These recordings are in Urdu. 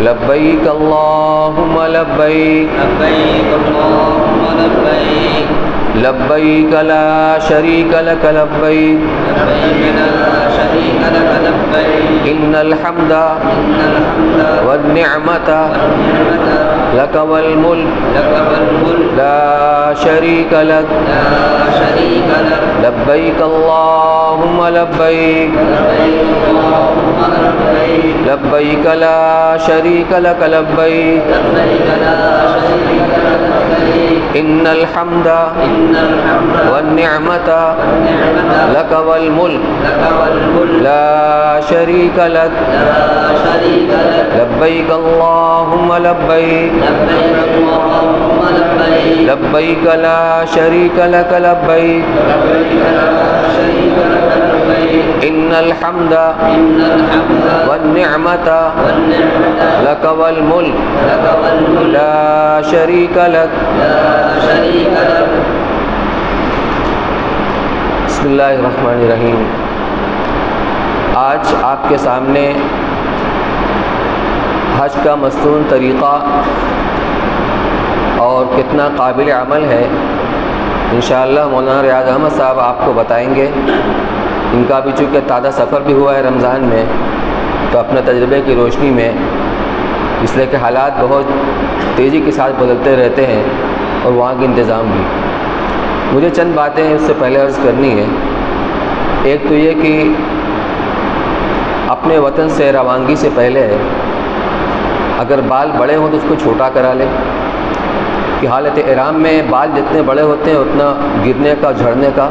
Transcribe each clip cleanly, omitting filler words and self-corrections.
لبیک اللہم لبیک لبیک اللہم لبیک لبیک لا شریک لک لبیک لبیک لا شریک لک لبیک ان الحمد ان الحمد والنعمت والنعمت لک والملک لک والملک لا شریک لک لا شریک لک لبیک اللہم لبیک لبیک اللہم لبیک لبیک لا شریک لک لبیک لبیک لا شریک لک لبیک ان الحمد ان الحمد والنعمت والنعمت لک والملک لک والملک لا شریک لک لا شریک لک لبیک اللہم لبیک لبیک اللہم لبیک لبیک لا شریک لک لبیک لبیک لا شریک لک لبیک ان الحمد ان الحمد والنعمت والنعمت لک والملک لک والملک لا شریک لک لا شریک لک بسم اللہ الرحمن الرحیم۔ آج آپ کے سامنے حج کا مستون طریقہ اور کتنا قابل عمل ہے انشاءاللہ مولانا ریاض احمد صاحب آپ کو بتائیں گے۔ ان کا بھی چونکہ تازہ سفر بھی ہوا ہے رمضان میں، تو اپنے تجربے کی روشنی میں، اس لیے کہ حالات بہت تیزی کے ساتھ بدلتے رہتے ہیں اور وہاں کے انتظام بھی۔ مجھے چند باتیں اس سے پہلے عرض کرنی ہے۔ ایک تو یہ کہ اپنے وطن سے روانگی سے پہلے اگر بال بڑے ہوں تو اس کو چھوٹا کرا لیں، کہ حالت احرام میں بال جتنے بڑے ہوتے ہیں اتنا گرنے کا جھڑنے کا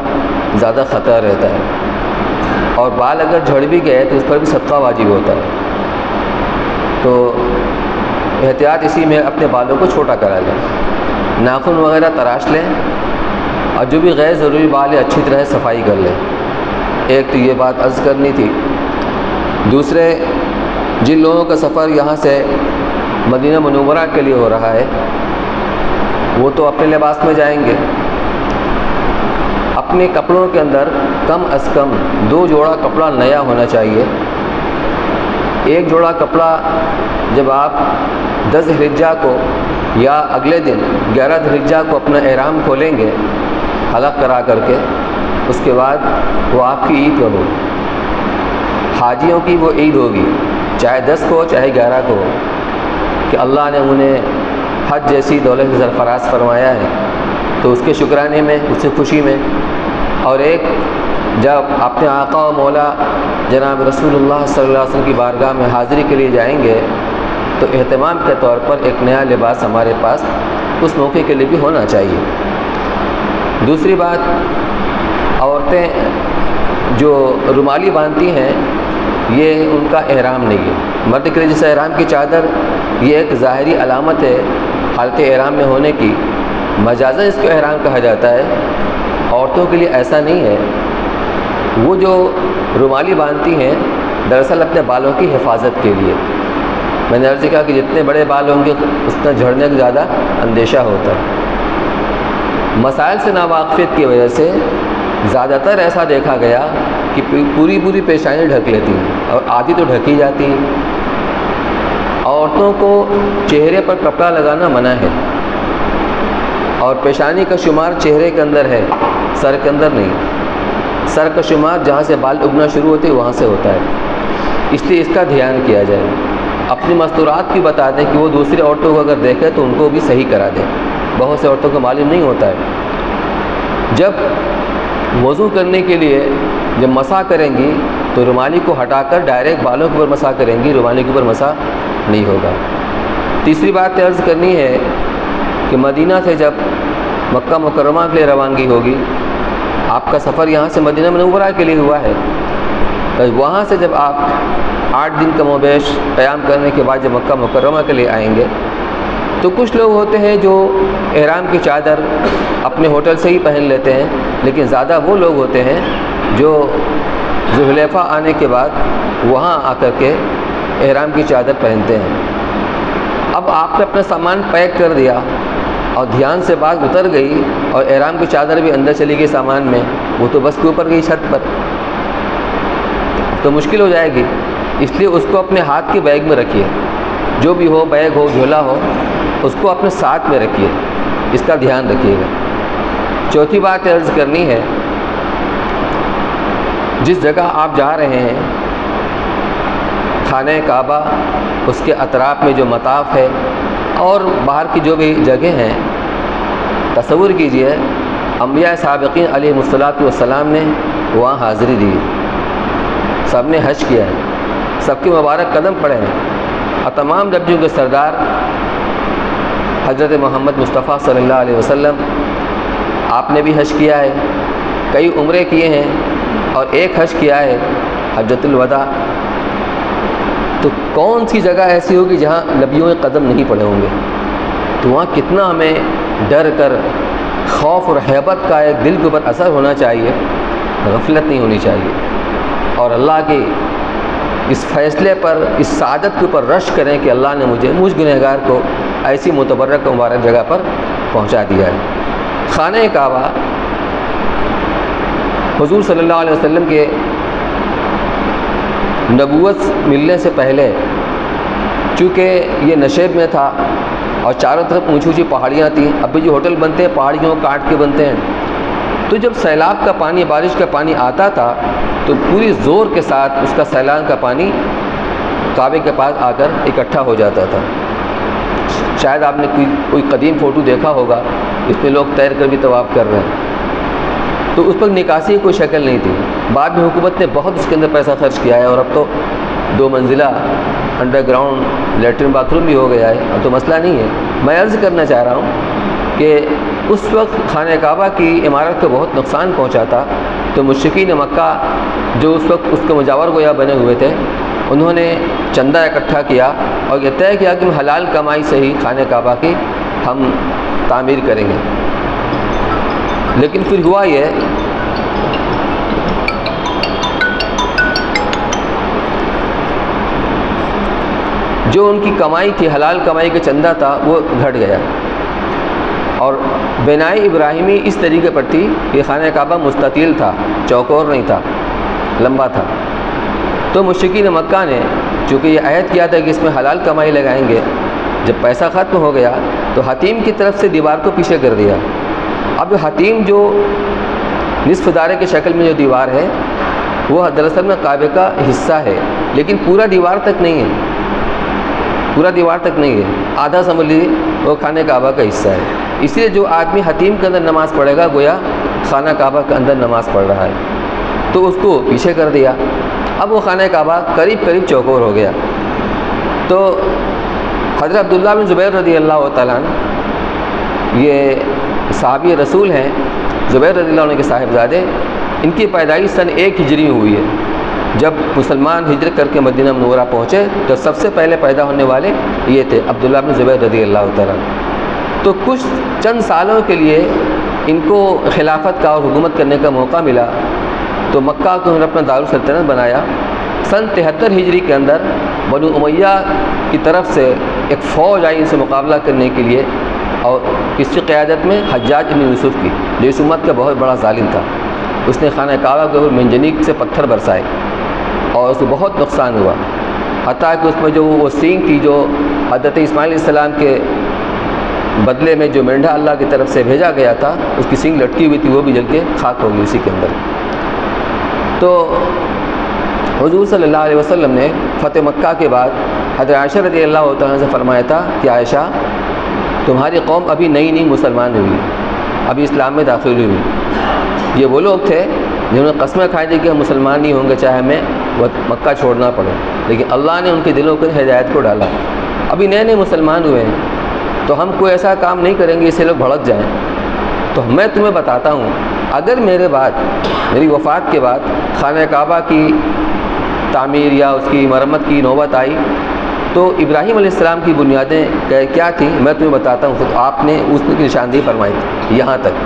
زیادہ خطرہ رہتا ہے، اور بال اگر جھڑ بھی گئے تو اس پر بھی صدقہ واجب ہوتا ہے۔ تو احتیاط اسی میں اپنے بالوں کو چھوٹا کرا لیں، ناخن وغیرہ تراش لیں، اور جو بھی غیر ضروری بال ہے اچھی طرح صفائی کر لیں۔ ایک تو یہ بات عرض کرنی تھی۔ دوسرے، جن لوگوں کا سفر یہاں سے مدینہ منورہ کے لیے ہو رہا ہے وہ تو اپنے لباس میں جائیں گے، اپنے کپڑوں کے اندر کم از کم 2 جوڑا کپڑا نیا ہونا چاہیے۔ ایک جوڑا کپڑا جب آپ 10 ذی الحجہ کو یا اگلے دن 11 ذی الحجہ کو اپنا احرام کھولیں گے حلق کرا کر کے، اس کے بعد وہ آپ کی عید ہوگی، حاجیوں کی وہ عید ہوگی، چاہے 10 کو ہو چاہے 11 کو ہو، کہ اللہ نے انہیں حج جیسی دولت سے سرفراز فرمایا ہے، تو اس کے شکرانے میں، اس سے خوشی میں۔ اور ایک جب اپنے آقا و مولا جناب رسول اللہ صلی اللہ علیہ وسلم کی بارگاہ میں حاضری کے لیے جائیں گے تو اہتمام کے طور پر ایک نیا لباس ہمارے پاس اس موقع کے لیے بھی ہونا چاہیے۔ دوسری بات، عورتیں جو رومالی باندھتی ہیں یہ ان کا احرام نہیں ہے۔ مرد کے لیے جیسے احرام کی چادر یہ ایک ظاہری علامت ہے حالت احرام میں ہونے کی، مجازاً اس کو احرام کہا جاتا ہے۔ عورتوں کے لیے ایسا نہیں ہے۔ وہ جو رومالی باندھتی ہیں دراصل اپنے بالوں کی حفاظت کے لیے۔ میں نے عرض کیا کہ جتنے بڑے بال ہوں گے اتنا جھڑنے کا زیادہ اندیشہ ہوتا ہے۔ مسائل سے ناواقفیت کی وجہ سے زیادہ تر ایسا دیکھا گیا کہ پوری پیشانی ڈھک لیتی ہیں، اور آدھی تو ڈھکی جاتی ہیں۔ عورتوں کو چہرے پر کپڑا لگانا منع ہے، اور پیشانی کا شمار چہرے کے اندر ہے، سر کے اندر نہیں۔ سر کا شمار جہاں سے بال اگنا شروع ہوتے ہیں وہاں سے ہوتا ہے، اس لیے اس کا دھیان کیا جائے۔ اپنی مستورات بھی بتا دیں کہ وہ دوسری عورتوں کو اگر دیکھیں تو ان کو بھی صحیح کرا دیں، بہت سے عورتوں کو معلوم نہیں ہوتا ہے۔ جب وضو کرنے کے لیے جب مسح کریں گی تو رومالی کو ہٹا کر ڈائریکٹ بالوں کے اوپر مسح کریں گی، رومالی کے اوپر مسح نہیں ہوگا۔ تیسری بات عرض کرنی ہے کہ مدینہ سے جب مکہ مکرمہ کے لیے روانگی ہوگی، آپ کا سفر یہاں سے مدینہ منورہ کے لیے ہوا ہے، تو وہاں سے جب آپ 8 دن کم و بیش قیام کرنے کے بعد جب مکہ مکرمہ کے لیے آئیں گے تو کچھ لوگ ہوتے ہیں جو احرام کی چادر اپنے ہوٹل سے ہی پہن لیتے ہیں، لیکن زیادہ وہ لوگ ہوتے ہیں جو ذوالحلیفہ آنے کے بعد وہاں آ کر کے احرام کی چادر پہنتے ہیں۔ اب آپ نے اپنا سامان پیک کر دیا اور دھیان سے بات اتر گئی اور احرام کی چادر بھی اندر چلی گئی سامان میں، وہ تو بس کے اوپر گئی چھت پر، تو مشکل ہو جائے گی۔ اس لیے اس کو اپنے ہاتھ کے بیگ میں رکھیے، جو بھی ہو، بیگ ہو، جھولا ہو، اس کو اپنے ساتھ میں رکھیے، اس کا دھیان رکھیے گا۔ چوتھی بات عرض کرنی ہے، جس جگہ آپ جا رہے ہیں خانہ کعبہ، اس کے اطراف میں جو مطاف ہے اور باہر کی جو بھی جگہ ہیں، تصور کیجئے انبیاء سابقین علیہ الصلاۃ والسلام نے وہاں حاضری دی، سب نے حج کیا ہے، سب کے مبارک قدم پڑے ہیں، اور تمام نبیوں کے سردار حضرت محمد مصطفیٰ صلی اللہ علیہ وسلم، آپ نے بھی حج کیا ہے، کئی عمرے کیے ہیں اور ایک حج کیا ہے، حجۃ الوداع۔ تو کون سی جگہ ایسی ہوگی جہاں نبیوں کے قدم نہیں پڑے ہوں گے؟ تو وہاں کتنا ہمیں ڈر کر، خوف اور ہیبت کا ایک دل کے اوپر اثر ہونا چاہیے، غفلت نہیں ہونی چاہیے، اور اللہ کے اس فیصلے پر، اس سعادت کے اوپر رشک کریں کہ اللہ نے مجھ گنہگار کو ایسی متبرک و مبارک جگہ پر پہنچا دیا ہے۔ خانہ کعبہ حضور صلی اللہ علیہ وسلم کے نبوت ملنے سے پہلے چونکہ یہ نشیب میں تھا اور چاروں طرف اونچی اونچی پہاڑیاں تھیں، اب بھی جو ہوٹل بنتے ہیں پہاڑیوں کو کاٹ کے بنتے ہیں، تو جب سیلاب کا پانی، بارش کا پانی آتا تھا تو پوری زور کے ساتھ اس کا سیلاب کا پانی کعبے کے پاس آ کر اکٹھا ہو جاتا تھا۔ شاید آپ نے کوئی قدیم فوٹو دیکھا ہوگا، اس میں لوگ تیر کر بھی طواف کر رہے ہیں، تو اس پر نکاسی کی کوئی شکل نہیں تھی۔ بعد میں حکومت نے بہت اس کے اندر پیسہ خرچ کیا ہے، اور اب تو 2 منزلہ under ground Lateran bath room بھی ہو گیا ہے، اب تو مسئلہ نہیں ہے۔ میں عرض کرنا چاہ رہا ہوں کہ اس وقت خانہ کعبہ کی عمارت کو بہت نقصان پہنچا تھا، تو مشرکین مکہ جو اس وقت اس کے مجاور گویا بنے ہوئے تھے، انہوں نے چندہ اکٹھا کیا اور یہ طے کیا کہ حلال کمائی سے ہی خانہ کعبہ کی ہم تعمیر کریں گے۔ لیکن پھر ہوا یہ جو ان کی کمائی تھی، حلال کمائی کا چندہ تھا، وہ گھٹ گیا، اور بنائی ابراہیمی اس طریقے پر تھی کہ خانہ کعبہ مستطیل تھا، چوکور نہیں تھا، لمبا تھا۔ تو مشرکین مکہ نے چونکہ یہ عہد کیا تھا کہ اس میں حلال کمائی لگائیں گے، جب پیسہ ختم ہو گیا تو حتیم کی طرف سے دیوار کو پیچھے کر دیا۔ اب حتیم جو نصف دائرے کے شکل میں جو دیوار ہے، وہ دراصل میں کعبے کا حصہ ہے، لیکن پورا دیوار تک نہیں ہے، پورا دیوار تک نہیں ہے، آدھا سمجھ لیجیے وہ خانہ کعبہ کا حصہ ہے۔ اس لیے جو آدمی حتیم کے اندر نماز پڑھے گا گویا خانہ کعبہ کے اندر نماز پڑھ رہا ہے، تو اس کو پیچھے کر دیا۔ اب وہ خانہ کعبہ قریب قریب چوکور ہو گیا۔ تو حضرت عبداللہ بن زبیر رضی اللہ تعالیٰ عنہ، یہ صحابی رسول ہیں، زبیر رضی اللہ عنہ کے صاحبزادے، ان کی پیدائش سن 1 ہجری میں ہوئی ہے۔ جب مسلمان ہجرت کر کے مدینہ منورہ پہنچے تو سب سے پہلے پیدا ہونے والے یہ تھے، عبداللہ بن زبیر رضی اللہ تعالیٰ عنہ۔ تو کچھ چند سالوں کے لیے ان کو خلافت کا اور حکومت کرنے کا موقع ملا، تو مکہ کو انہوں نے اپنا دارالسلطنت بنایا۔ سن 73 ہجری کے اندر بنو امیہ کی طرف سے ایک فوج آئی ان سے مقابلہ کرنے کے لیے، اور کس کی قیادت میں؟ حجاج بن یوسف کی، جو اس امت کا بہت بڑا ظالم تھا۔ اس نے خانہ کعبہ کے اوپر منجنیق سے پتھر برسائے اور اس کو بہت نقصان ہوا، حتیٰ کہ اس میں جو وہ سینگ تھی جو حضرت اسماعیل علیہ السلام کے بدلے میں جو مینڈھا اللہ کی طرف سے بھیجا گیا تھا، اس کی سینگ لٹکی ہوئی تھی، وہ بھی جل کے خاک ہو گئی اسی کے اندر۔ تو حضور صلی اللہ علیہ وسلم نے فتح مکہ کے بعد حضرت عائشہ رضی اللہ تعالیٰ سے فرمایا تھا کہ عائشہ، تمہاری قوم ابھی نئی مسلمان ہوئی، ابھی اسلام میں داخل ہوئی۔ یہ وہ لوگ تھے جنہوں نے قسمیں کھائی تھی کہ ہم مسلمان نہیں ہوں گے چاہے ہمیں مکہ چھوڑنا پڑے، لیکن اللہ نے ان کے دلوں کو ہدایت کو ڈالا، ابھی نئے مسلمان ہوئے ہیں، تو ہم کوئی ایسا کام نہیں کریں گے اس سے لوگ بھڑک جائیں۔ تو میں تمہیں بتاتا ہوں، اگر میرے بعد، میری وفات کے بعد خانہ کعبہ کی تعمیر یا اس کی مرمت کی نوبت آئی تو ابراہیم علیہ السلام کی بنیادیں کیا تھیں میں تمہیں بتاتا ہوں، خود آپ نے اس کی نشاندہی فرمائی تھی یہاں تک۔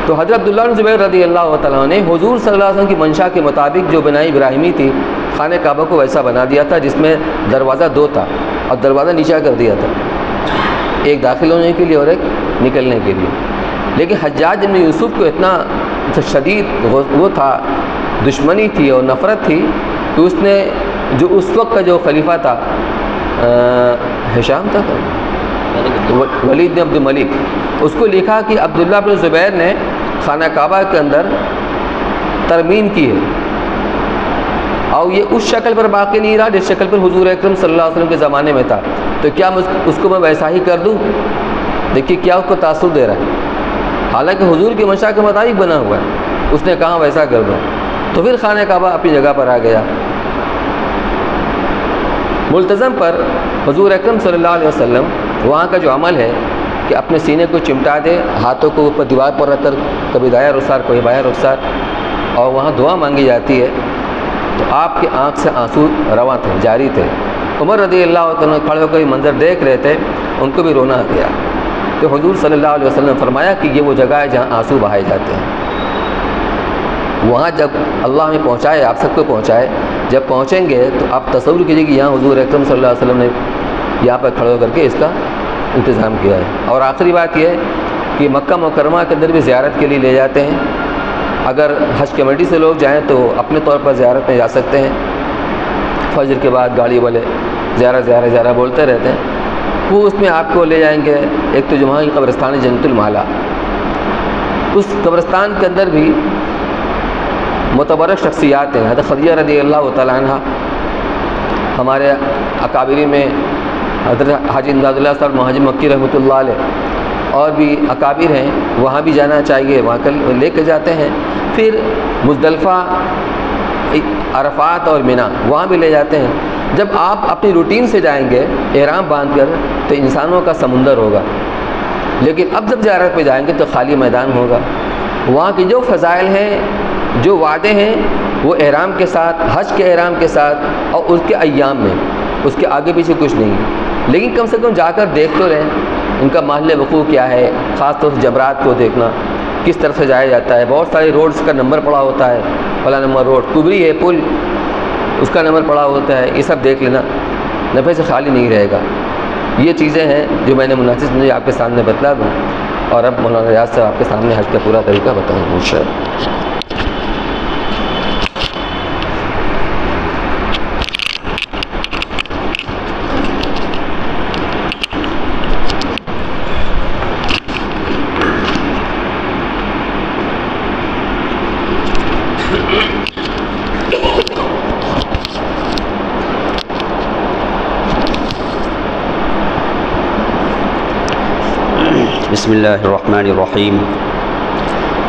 تو حضرت عبداللہ بن زبیر رضی اللہ تعالیٰ نے حضور صلی اللہ علیہ وسلم کی منشا کے مطابق جو بنائی ابراہیمی تھی، خانہ کعبہ کو ویسا بنا دیا تھا جس میں دروازہ 2 تھا اور دروازہ نیچا کر دیا تھا، ایک داخل ہونے کے لیے اور ایک نکلنے کے لیے۔ لیکن حجاج بن یوسف کو اتنا شدید وہ تھا، دشمنی تھی اور نفرت تھی کہ اس نے جو اس وقت کا جو خلیفہ تھا ہشام تھا ولید بن عبد الملک، اس کو لکھا کہ عبداللہ بن زبیر نے خانہ کعبہ کے اندر ترمیم کی ہے، اور یہ اس شکل پر باقی نہیں رہا جس شکل پر حضور اکرم صلی اللہ علیہ وسلم کے زمانے میں تھا، تو کیا اس کو میں ویسا ہی کر دوں؟ دیکھیے کیا اس کو تاثر دے رہا ہے، حالانکہ حضور کی منشا کے مطابق بنا ہوا ہے، اس نے کہا ویسا کر دو، تو پھر خانہ کعبہ اپنی جگہ پر آ گیا۔ ملتزم پر حضور اکرم صلی اللہ علیہ وسلم وہاں کا جو عمل ہے کہ اپنے سینے کو چمٹا دے، ہاتھوں کو اوپر دیوار پر رکھ کر کبھی دائیں رخسار کبھی بائیں رخسار، اور وہاں دعا مانگی جاتی ہے، تو آپ کی آنکھ سے آنسو رواں تھے، جاری تھے۔ عمر رضی اللہ عنہ کھڑے ہو کر یہ منظر دیکھ رہے تھے، ان کو بھی رونا آ گیا، تو حضور صلی اللہ علیہ وسلم نے فرمایا کہ یہ وہ جگہ ہے جہاں آنسو بہائے جاتے ہیں۔ وہاں جب اللہ ہمیں پہنچائے، آپ سب کو پہنچائے، جب پہنچیں گے تو آپ تصور کیجیے کہ یہاں حضور اکرم صلی اللہ علیہ وسلم نے یہاں پر کھڑے ہو کر کے اس کا انتظام کیا ہے۔ اور آخری بات یہ ہے کہ مکہ مکرمہ کے اندر بھی زیارت کے لیے لے جاتے ہیں، اگر حج کمیٹی سے لوگ جائیں تو اپنے طور پر زیارت میں جا سکتے ہیں، فجر کے بعد گاڑی والے زیارہ بولتے رہتے ہیں، وہ اس میں آپ کو لے جائیں گے۔ ایک تو جمعہ کی قبرستان جنت المالا، اس قبرستان کے اندر بھی متبرک شخصیات ہیں۔ حضرت خدیجہ رضی اللہ تعالیٰ عنہ، ہمارے اکابری میں حضرت حاجی امداد اللہ صاحب مہاجر مکی رحمۃ اللہ علیہ، اور بھی اکابر ہیں، وہاں بھی جانا چاہیے، وہاں لے کے جاتے ہیں۔ پھر مزدلفہ، عرفات اور مینا، وہاں بھی لے جاتے ہیں۔ جب آپ اپنی روٹین سے جائیں گے احرام باندھ کر تو انسانوں کا سمندر ہوگا، لیکن اب جب زیارت پہ جائیں گے تو خالی میدان ہوگا۔ وہاں کی جو فضائل ہیں، جو وعدے ہیں، وہ احرام کے ساتھ، حج کے احرام کے ساتھ اور اس کے ایام میں، اس کے آگے پیچھے کچھ نہیں، لیکن کم سے کم جا کر دیکھ تو رہیں ان کا محل وقوع کیا ہے، خاص طور سے جمرات کو دیکھنا، کس طرف سے جایا جاتا ہے۔ بہت سارے روڈز کا نمبر پڑا ہوتا ہے، فلاں نمبر روڈ، کبری ہے پل، اس کا نمبر پڑا ہوتا ہے، یہ سب دیکھ لینا، نفع سے خالی نہیں رہے گا۔ یہ چیزیں ہیں جو میں نے مناسب سمجھی آپ کے سامنے بتلا دوں، اور اب مولانا ریاض صاحب آپ کے سامنے حج کا پورا طریقہ بتاؤں انشاءاللہ۔ بسم اللہ الرحمن الرحیم،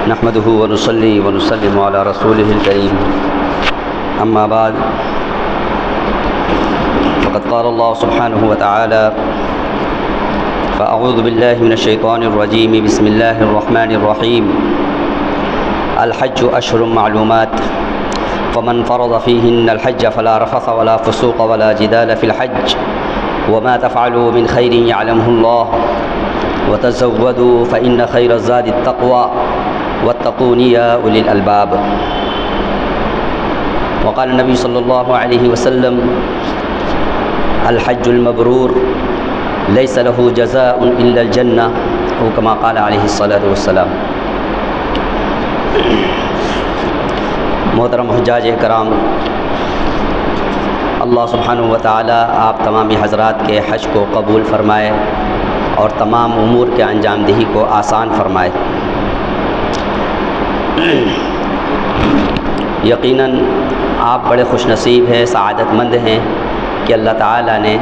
نحمده ونصلی ونسلم علی رسولہ الکریم، اما بعد، فقد قال اللہ سبحانہ وتعالی فاعوذ باللہ من الشیطان الرجیم، بسم اللہ الرحمن الرحیم، الحج اشہر معلومات، فمن فرض فیہن الحج فلا رفث ولا فسوق ولا جدال فی الحج، وما تفعلوا من خیر یعلمہ اللہ، وتزودوا فإن خير الزاد التقوى واتقون يا أولي الألباب۔ وقال النبي صلى الله عليه وسلم الحج المبرور ليس له جزاء إلا الجنة، أو كما قال عليه الصلاة والسلام۔ محترم حجاج کرام، اللہ سبحانہ وتعالی آپ تمام حضرات کے حج کو قبول فرمائے اور تمام امور کے انجام دہی کو آسان فرمائے۔ یقیناً آپ بڑے خوش نصیب ہیں، سعادت مند ہیں کہ اللہ تعالیٰ نے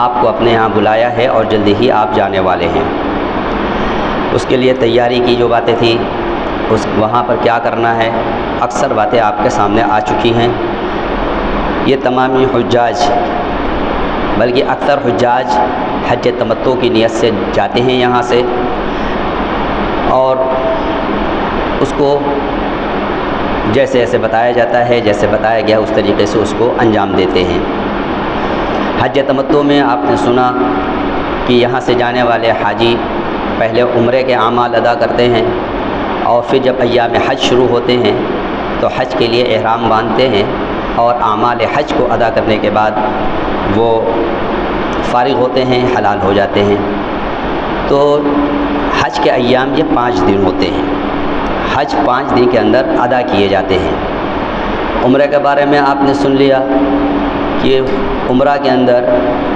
آپ کو اپنے ہاں بلایا ہے اور جلدی ہی آپ جانے والے ہیں۔ اس کے لیے تیاری کی جو باتیں تھیں، وہاں پر کیا کرنا ہے، اکثر باتیں آپ کے سامنے آ چکی ہیں۔ یہ تمامی حجاج، بلکہ اکثر حجاج حج تمتع کی نیت سے جاتے ہیں یہاں سے، اور اس کو جیسے ایسے بتایا جاتا ہے، جیسے بتایا گیا اس طریقے سے اس کو انجام دیتے ہیں۔ حج تمتع میں آپ نے سنا کہ یہاں سے جانے والے حاجی پہلے عمرے کے اعمال ادا کرتے ہیں، اور پھر جب ایام حج شروع ہوتے ہیں تو حج کے لیے احرام باندھتے ہیں، اور اعمال حج کو ادا کرنے کے بعد وہ فارغ ہوتے ہیں، حلال ہو جاتے ہیں۔ تو حج کے ایام یہ 5 دن ہوتے ہیں، حج 5 دن کے اندر ادا کیے جاتے ہیں۔ عمرے کے بارے میں آپ نے سن لیا کہ عمرہ کے اندر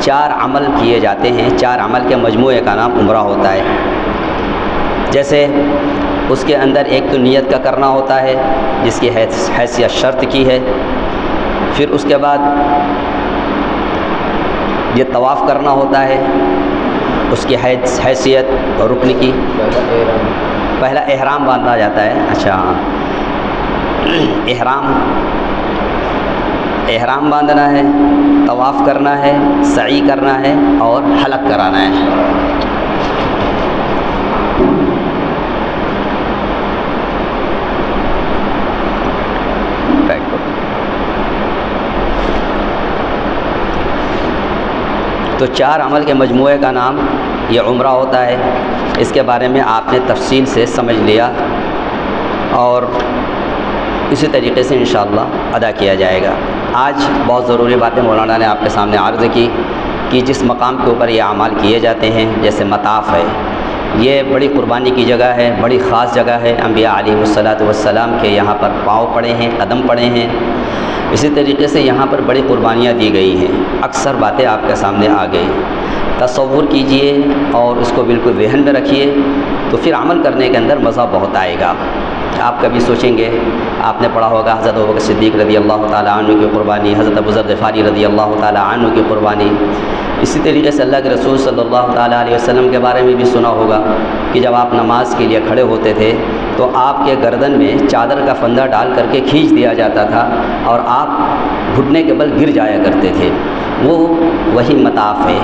4 عمل کیے جاتے ہیں، 4 عمل کے مجموعے کا نام عمرہ ہوتا ہے۔ جیسے اس کے اندر ایک تو نیت کا کرنا ہوتا ہے جس کی حیثیت شرط کی ہے، پھر اس کے بعد یہ طواف کرنا ہوتا ہے، اس کی حیثیت رکن کی، پہلا احرام باندھا جاتا ہے۔ اچھا، احرام باندھنا ہے، طواف کرنا ہے، سعی کرنا ہے اور حلق کرانا ہے۔ تو 4 عمل کے مجموعے کا نام یہ عمرہ ہوتا ہے۔ اس کے بارے میں آپ نے تفصیل سے سمجھ لیا اور اسی طریقے سے انشاءاللہ ادا کیا جائے گا۔ آج بہت ضروری باتیں مولانا نے آپ کے سامنے عرض کی کہ جس مقام کے اوپر یہ اعمال کیے جاتے ہیں، جیسے مطاف ہے، یہ بڑی قربانی کی جگہ ہے، بڑی خاص جگہ ہے۔ انبیاء علیہ الصلاۃ والسلام کے یہاں پر پاؤں پڑے ہیں، قدم پڑے ہیں۔ اسی طریقے سے یہاں پر بڑی قربانیاں دی گئی ہیں۔ اکثر باتیں آپ کے سامنے آ گئی، تصور کیجئے اور اس کو بالکل ذہن میں رکھیے تو پھر عمل کرنے کے اندر مزہ بہت آئے گا۔ آپ کبھی سوچیں گے، آپ نے پڑھا ہوگا حضرت ابوبکر صدیق رضی اللہ تعالیٰ عنہ کی قربانی، حضرت ابو ذر غفاری رضی اللہ تعالیٰ عنہ کی قربانی۔ اسی طریقے سے اللہ کے رسول صلی اللہ تعالیٰ علیہ وسلم کے بارے میں بھی سنا ہوگا کہ جب آپ نماز کے لیے کھڑے ہوتے تھے تو آپ کے گردن میں چادر کا فندہ ڈال کر کے کھینچ دیا جاتا تھا اور آپ گھٹنے کے بل گر جایا کرتے تھے۔ وہی مطاف ہے،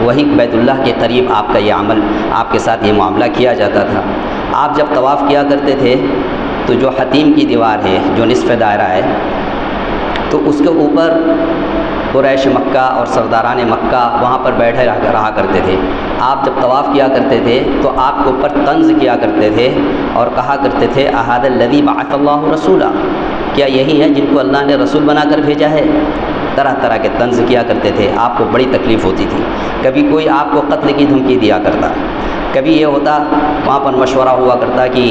وہی بیت اللہ کے قریب آپ کا یہ عمل، آپ کے ساتھ یہ معاملہ کیا جاتا تھا۔ آپ جب طواف کیا کرتے تھے تو جو حتیم کی دیوار ہے، جو نصف دائرہ ہے، تو اس کے اوپر قریش مکہ اور سرداران مکہ وہاں پر بیٹھے رہا کرتے تھے۔ آپ جب طواف کیا کرتے تھے تو آپ کے اوپر طنز کیا کرتے تھے اور کہا کرتے تھے احد الذی بعث اللہ رسولا، کیا یہی ہے جن کو اللہ نے رسول بنا کر بھیجا ہے؟ طرح طرح کے طنز کیا کرتے تھے۔ آپ کو بڑی تکلیف ہوتی تھی، کبھی کوئی آپ کو قتل کی دھمکی دیا کرتا، کبھی یہ ہوتا وہاں پر مشورہ ہوا کرتا کہ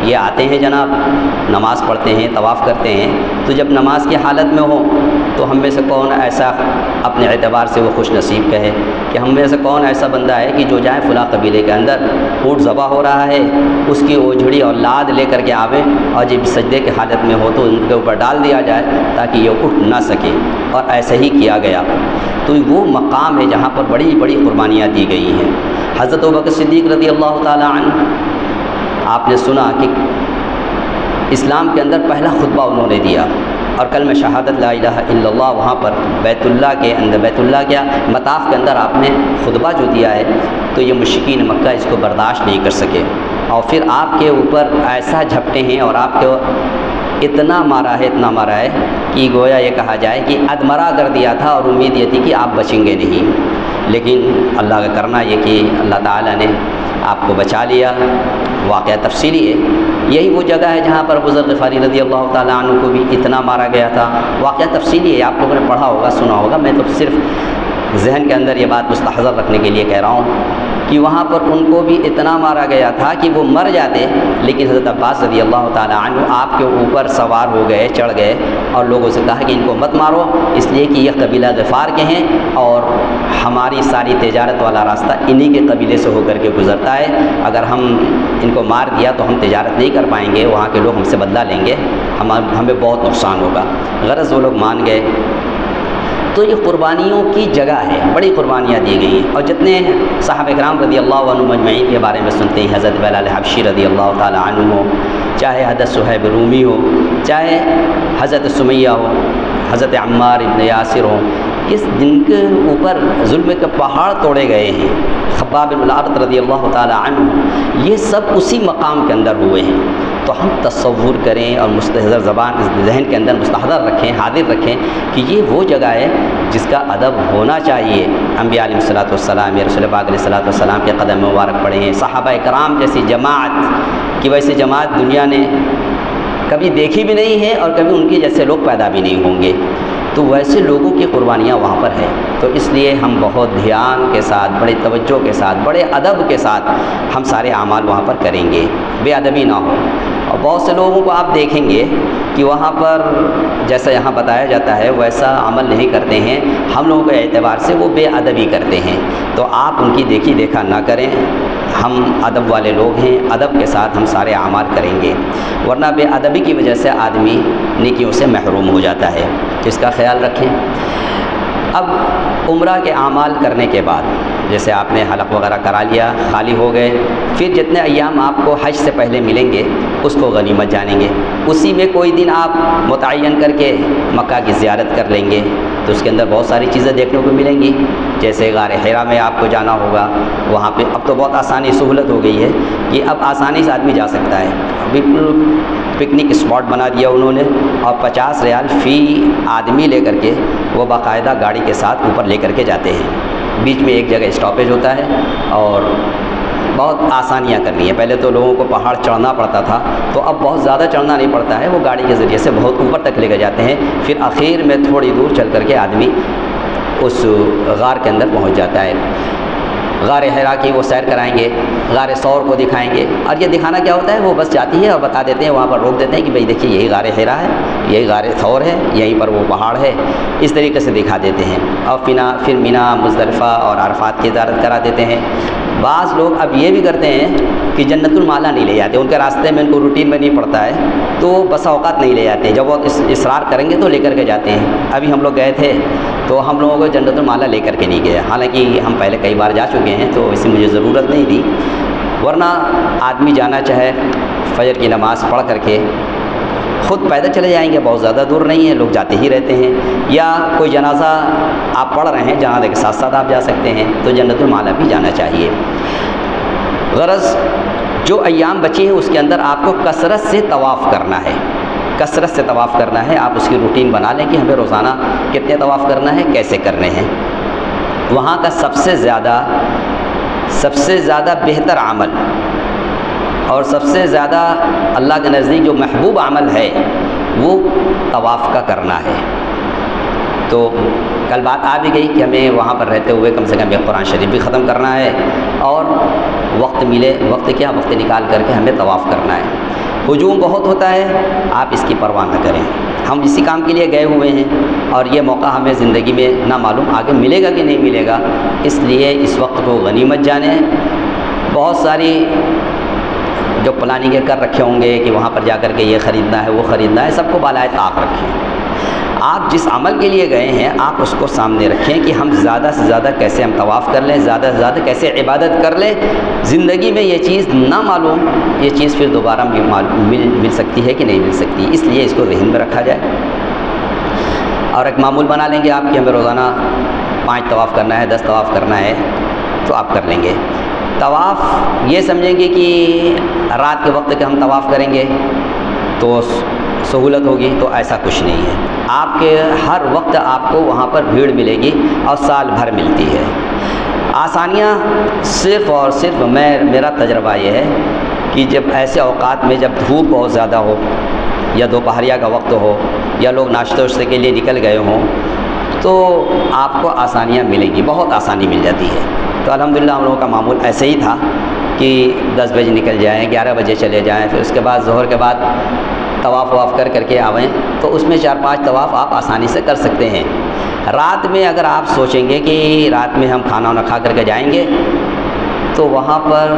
یہ آتے ہیں جناب، نماز پڑھتے ہیں، طواف کرتے ہیں، تو جب نماز کی حالت میں ہو تو ہم میں سے کون ایسا اپنے اعتبار سے وہ خوش نصیب کہے کہ ہم میں سے کون ایسا بندہ ہے کہ جو جائے فلاں قبیلے کے اندر اونٹ ذبح ہو رہا ہے، اس کی اوجھڑی اور لاد لے کر کے آوے اور جب سجدے کی حالت میں ہو تو ان کے اوپر ڈال دیا جائے تاکہ یہ اٹھ نہ سکے، اور ایسا ہی کیا گیا۔ تو وہ مقام ہے جہاں پر بڑی بڑی قربانیاں دی گئی ہیں۔ حضرت ابوبکر صدیق رضی اللہ تعالیٰ عنہ، آپ نے سنا کہ اسلام کے اندر پہلا خطبہ انہوں نے دیا اور کلمہ شہادت لا الہ الا اللہ وہاں پر بیت اللہ کے اندر، بیت اللہ کیا مطاف کے اندر آپ نے خطبہ جو دیا ہے، تو یہ مشرکین مکہ اس کو برداشت نہیں کر سکے اور پھر آپ کے اوپر ایسا جھپٹے ہیں اور آپ کو اتنا مارا ہے کہ گویا یہ کہا جائے کہ ادمرا کر دیا تھا اور امید یہ تھی کہ آپ بچیں گے نہیں، لیکن اللہ کا کرنا یہ کہ اللہ تعالیٰ نے آپ کو بچا لیا۔ واقعہ تفصیلی ہے، یہی وہ جگہ ہے جہاں پر ابو ذر غفاری رضی اللہ تعالیٰ عنہ کو بھی اتنا مارا گیا تھا۔ واقعہ تفصیلی ہے، آپ لوگوں نے پڑھا ہوگا، سنا ہوگا، میں تو صرف ذہن کے اندر یہ بات مستحضر رکھنے کے لیے کہہ رہا ہوں کہ وہاں پر ان کو بھی اتنا مارا گیا تھا کہ وہ مر جاتے، لیکن حضرت عباس رضی اللہ تعالیٰ عنہ آپ کے اوپر سوار ہو گئے، چڑھ گئے اور لوگوں سے کہا کہ ان کو مت مارو، اس لیے کہ یہ قبیلہ غفار کے ہیں اور ہماری ساری تجارت والا راستہ انہی کے قبیلے سے ہو کر کے گزرتا ہے، اگر ہم ان کو مار دیا تو ہم تجارت نہیں کر پائیں گے، وہاں کے لوگ ہم سے بدلہ لیں گے، ہمیں بہت نقصان ہوگا۔ غرض وہ لوگ مان گئے۔ تو یہ قربانیوں کی جگہ ہے، بڑی قربانیاں دی گئی ہیں، اور جتنے صحابہ کرام رضی اللہ عنہ مجمعین کے بارے میں سنتے ہیں، حضرت بلال حبشی رضی اللہ تعالی عنہ ہو، چاہے حضرت صہیب رومی ہو، چاہے حضرت سمیہ ہو، حضرت عمار ابن یاسر ہو، اس جن کے اوپر ظلم کے پہاڑ توڑے گئے ہیں، خباب بن الارت رضی اللہ تعالی عنہ، یہ سب اسی مقام کے اندر ہوئے ہیں۔ تو ہم تصور کریں اور مستحضر زبان ذہن کے اندر مستحضر رکھیں، حاضر رکھیں کہ یہ وہ جگہ ہے جس کا ادب ہونا چاہیے۔ انبیاء علیہ الصلوۃ والسلام، رسول پاک علیہ الصلوۃ والسلام کے قدم مبارک پڑے ہیں، صحابہ کرام جیسی جماعت کی ویسے جماعت دنیا نے کبھی دیکھی بھی نہیں ہے اور کبھی ان کے جیسے لوگ پیدا بھی نہیں ہوں گے۔ تو ویسے لوگوں کی قربانیاں وہاں پر ہیں. تو اس لیے ہم بہت دھیان کے ساتھ، بڑے توجہ کے ساتھ، بڑے ادب کے ساتھ ہم سارے اعمال وہاں پر کریں گے، بے ادبی نہ ہو. اور بہت سے لوگوں کو آپ دیکھیں گے کہ وہاں پر جیسا یہاں بتایا جاتا ہے ویسا عمل نہیں کرتے ہیں، ہم لوگوں کے اعتبار سے وہ بے ادبی کرتے ہیں. تو آپ ان کی دیکھی دیکھا نہ کریں، ہم ادب والے لوگ ہیں، ادب کے ساتھ ہم سارے اعمال کریں گے، ورنہ بے ادبی کی وجہ سے آدمی نیکیوں سے محروم ہو جاتا ہے. تو اس کا خیال رکھیں. اب عمرہ کے اعمال کرنے کے بعد جیسے آپ نے حلق وغیرہ کرا لیا، خالی ہو گئے، پھر جتنے ایام آپ کو حج سے پہلے ملیں گے اس کو غنیمت جانیں گے. اسی میں کوئی دن آپ متعین کر کے مکہ کی زیارت کر لیں گے تو اس کے اندر بہت ساری چیزیں دیکھنے کو ملیں گی. جیسے غار حرا میں آپ کو جانا ہوگا، وہاں پہ اب تو بہت آسانی سہولت ہو گئی ہے کہ اب آسانی سے آدمی جا سکتا ہے. بالکل پکنک اسپاٹ بنا دیا انہوں نے، اور 50 ریال فی آدمی لے کر کے وہ باقاعدہ گاڑی کے ساتھ اوپر لے کر کے جاتے ہیں. بیچ میں ایک جگہ اسٹاپیج ہوتا ہے اور بہت آسانیاں کرنی ہیں. پہلے تو لوگوں کو پہاڑ چڑھنا پڑتا تھا، تو اب بہت زیادہ چڑھنا نہیں پڑتا ہے، وہ گاڑی کے ذریعے سے بہت اوپر تک لے کے جاتے ہیں. پھر آخر میں تھوڑی دور چل کر کے آدمی اس غار کے اندر پہنچ جاتا ہے. غار حرا کی وہ سیر کرائیں گے، غار ثور کو دکھائیں گے. اور یہ دکھانا کیا ہوتا ہے، وہ بس جاتی ہے اور بتا دیتے ہیں، وہاں پر روک دیتے ہیں کہ بھئی دیکھیے یہی غار حرا ہے، یہی غار ثور ہے، یہیں پر وہ پہاڑ ہے، اس طریقے سے دکھا دیتے ہیں. اور پھر مینا، مزدلفہ اور عرفات کی زیارت کرا دیتے ہیں. بعض لوگ اب یہ بھی کرتے ہیں کہ جنت المالا نہیں لے جاتے، ان کے راستے میں ان کو روٹین میں نہیں پڑتا ہے تو بسا اوقات نہیں لے جاتے. جب وہ اصرار کریں گے تو لے کر کے جاتے ہیں. ابھی ہم لوگ گئے تھے تو ہم لوگوں کو جنت المالا لے کر کے نہیں گیا، حالانکہ ہم پہلے کئی بار جا چکے ہیں تو اس سے مجھے ضرورت نہیں تھی. ورنہ آدمی جانا چاہے فجر کی نماز پڑھ کر کے خود پیدل چلے جائیں گے، بہت زیادہ دور نہیں ہے، لوگ جاتے ہی رہتے ہیں. یا کوئی جنازہ آپ پڑھ رہے ہیں، جنازے کے ساتھ ساتھ آپ جا سکتے ہیں، تو جنت المالا بھی جانا چاہیے. غرض جو ایام بچے ہیں اس کے اندر آپ کو کثرت سے طواف کرنا ہے، کثرت سے طواف کرنا ہے. آپ اس کی روٹین بنا لیں کہ ہمیں روزانہ کتنے طواف کرنا ہے، کیسے کرنے ہیں. وہاں کا سب سے زیادہ بہتر عمل اور سب سے زیادہ اللہ کے نزدیک جو محبوب عمل ہے وہ طواف کا کرنا ہے. تو کل بات آ بھی گئی کہ ہمیں وہاں پر رہتے ہوئے کم سے کم ایک قرآن شریف بھی ختم کرنا ہے، اور وقت نکال کر کے ہمیں طواف کرنا ہے. ہجوم بہت ہوتا ہے، آپ اس کی پرواہ نہ کریں. ہم اسی کام کے لیے گئے ہوئے ہیں اور یہ موقع ہمیں زندگی میں نہ معلوم آگے ملے گا کہ نہیں ملے گا، اس لیے اس وقت کو غنیمت جانیں. بہت ساری جو پلاننگیں کر رکھے ہوں گے کہ وہاں پر جا کر کے یہ خریدنا ہے وہ خریدنا ہے، سب کو بالائے طاق رکھیں. آپ جس عمل کے لیے گئے ہیں آپ اس کو سامنے رکھیں کہ ہم زیادہ سے زیادہ کیسے ہم طواف کر لیں، زیادہ سے زیادہ کیسے عبادت کر لیں. زندگی میں یہ چیز نہ معلوم، یہ چیز پھر دوبارہ مل سکتی ہے کہ نہیں مل سکتی، اس لیے اس کو ذہن میں رکھا جائے. اور ایک معمول بنا لیں گے آپ کہ ہمیں روزانہ 5 طواف کرنا ہے، 10 طواف کرنا ہے، تو آپ کر لیں گے. طواف یہ سمجھیں گے کہ رات کے وقت کے ہم طواف کریں گے تو سہولت ہوگی، تو ایسا کچھ نہیں ہے. آپ کے ہر وقت آپ کو وہاں پر بھیڑ ملے گی اور سال بھر ملتی ہے. آسانیاں صرف اور صرف میرا تجربہ یہ ہے کہ جب ایسے اوقات میں جب دھوپ بہت زیادہ ہو یا دوپہریہ کا وقت ہو یا لوگ ناشتے واشتے کے لیے نکل گئے ہوں تو آپ کو آسانیاں ملیں گی، بہت آسانی مل جاتی ہے. تو الحمدللہ ہم لوگوں کا معمول ایسے ہی تھا کہ 10 بجے نکل جائیں، 11 بجے چلے جائیں، پھر اس کے بعد ظہر کے بعد طواف واف کر کے آویں تو اس میں 4-5 طواف آپ آسانی سے کر سکتے ہیں. رات میں اگر آپ سوچیں گے کہ رات میں ہم کھانا وانا کھا کر کے جائیں گے تو وہاں پر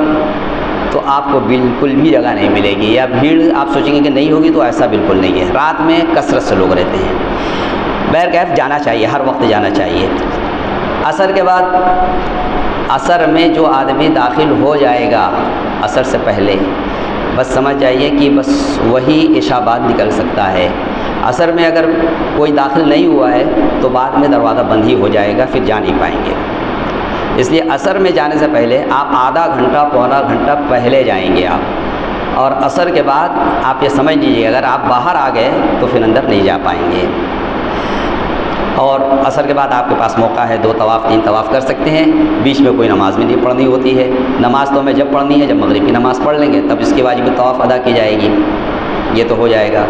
تو آپ کو بالکل بھی جگہ نہیں ملے گی، یا بھیڑ آپ سوچیں گے کہ نہیں ہوگی، تو ایسا بالکل نہیں ہے. رات میں کثرت سے لوگ رہتے ہیں. بہرکیف جانا چاہیے، ہر وقت جانا چاہیے. عصر کے بعد، عصر میں جو آدمی داخل ہو جائے گا عصر سے پہلے، بس سمجھ جائیے کہ بس وہی عشاء بعد نکل سکتا ہے. عصر میں اگر کوئی داخل نہیں ہوا ہے تو بعد میں دروازہ بند ہی ہو جائے گا، پھر جا نہیں پائیں گے. اس لیے عصر میں جانے سے پہلے آپ آدھا گھنٹہ پونا گھنٹہ پہلے جائیں گے آپ. اور عصر کے بعد آپ یہ سمجھ لیجیے اگر آپ باہر آ گئے تو پھر اندر نہیں جا پائیں گے. اور عصر کے بعد آپ کے پاس موقع ہے 2 طواف 3 طواف کر سکتے ہیں. بیچ میں کوئی نماز بھی نہیں پڑھنی ہوتی ہے. نماز تو ہمیں جب پڑھنی ہے جب مغرب کی نماز پڑھ لیں گے تب اس کی واجب طواف ادا کی جائے گی، یہ تو ہو جائے گا.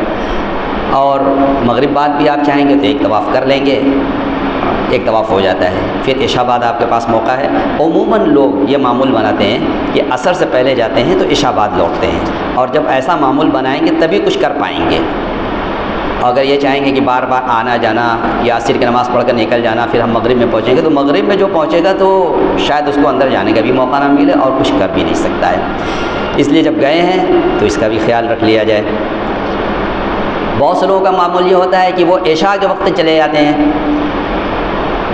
اور مغرب بعد بھی آپ چاہیں گے تو ایک طواف کر لیں گے، ایک طواف ہو جاتا ہے، پھر عشاء بعد آپ کے پاس موقع ہے۔ عموماً لوگ یہ معمول بناتے ہیں کہ عصر سے پہلے جاتے ہیں تو عشاء بعد لوٹتے ہیں، اور جب ایسا معمول بنائیں گے تبھی کچھ کر پائیں گے۔ اگر یہ چاہیں گے کہ بار بار آنا جانا یا عصر کی نماز پڑھ کر نکل جانا پھر ہم مغرب میں پہنچیں گے، تو مغرب میں جو پہنچے گا تو شاید اس کو اندر جانے کا بھی موقع نہ ملے اور کچھ کر بھی نہیں سکتا ہے۔ اس لیے جب گئے ہیں تو اس کا بھی خیال رکھ لیا جائے۔ بہت سے لوگوں کا معمول یہ ہوتا ہے کہ وہ عشاء کے وقت چلے جاتے ہیں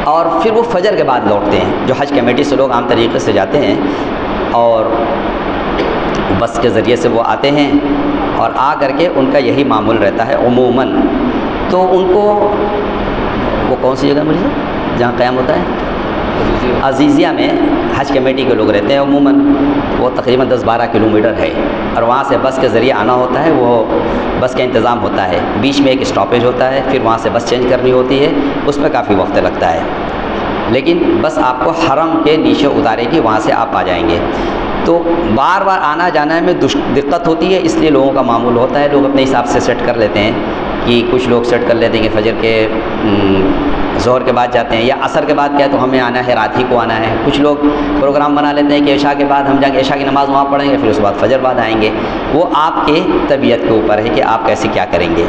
اور پھر وہ فجر کے بعد لوٹتے ہیں۔ جو حج کمیٹی سے لوگ عام طریقے سے جاتے ہیں اور بس کے ذریعے سے وہ آتے ہیں اور آ کر کے ان کا یہی معمول رہتا ہے عموماً، تو ان کو وہ کون سی جگہ مجھے جہاں قیام ہوتا ہے عزیزیہ میں حج کمیٹی کے لوگ رہتے ہیں عموماً، وہ تقریباً 10-12 کلومیٹر ہے اور وہاں سے بس کے ذریعے آنا ہوتا ہے۔ وہ بس کا انتظام ہوتا ہے، بیچ میں ایک اسٹاپیج ہوتا ہے، پھر وہاں سے بس چینج کرنی ہوتی ہے، اس میں کافی وقت لگتا ہے، لیکن بس آپ کو حرم کے نیچے اتارے گی، وہاں سے آپ آ جائیں گے۔ تو بار بار آنا جانا میں دقت ہوتی ہے، اس لیے لوگوں کا معمول ہوتا ہے لوگ اپنے حساب سے سیٹ کر لیتے ہیں کہ کچھ لوگ سیٹ کر لیتے ہیں کہ فجر کے ظہر کے بعد جاتے ہیں یا عصر کے بعد کیا تو ہمیں آنا ہے رات ہی کو آنا ہے۔ کچھ لوگ پروگرام بنا لیتے ہیں کہ عشاء کے بعد ہم جا کے عشاء کی نماز وہاں پڑھیں گے، پھر اس کے بعد فجر بعد آئیں گے۔ وہ آپ کے طبیعت کے اوپر ہے کہ آپ کیسے کیا کریں گے۔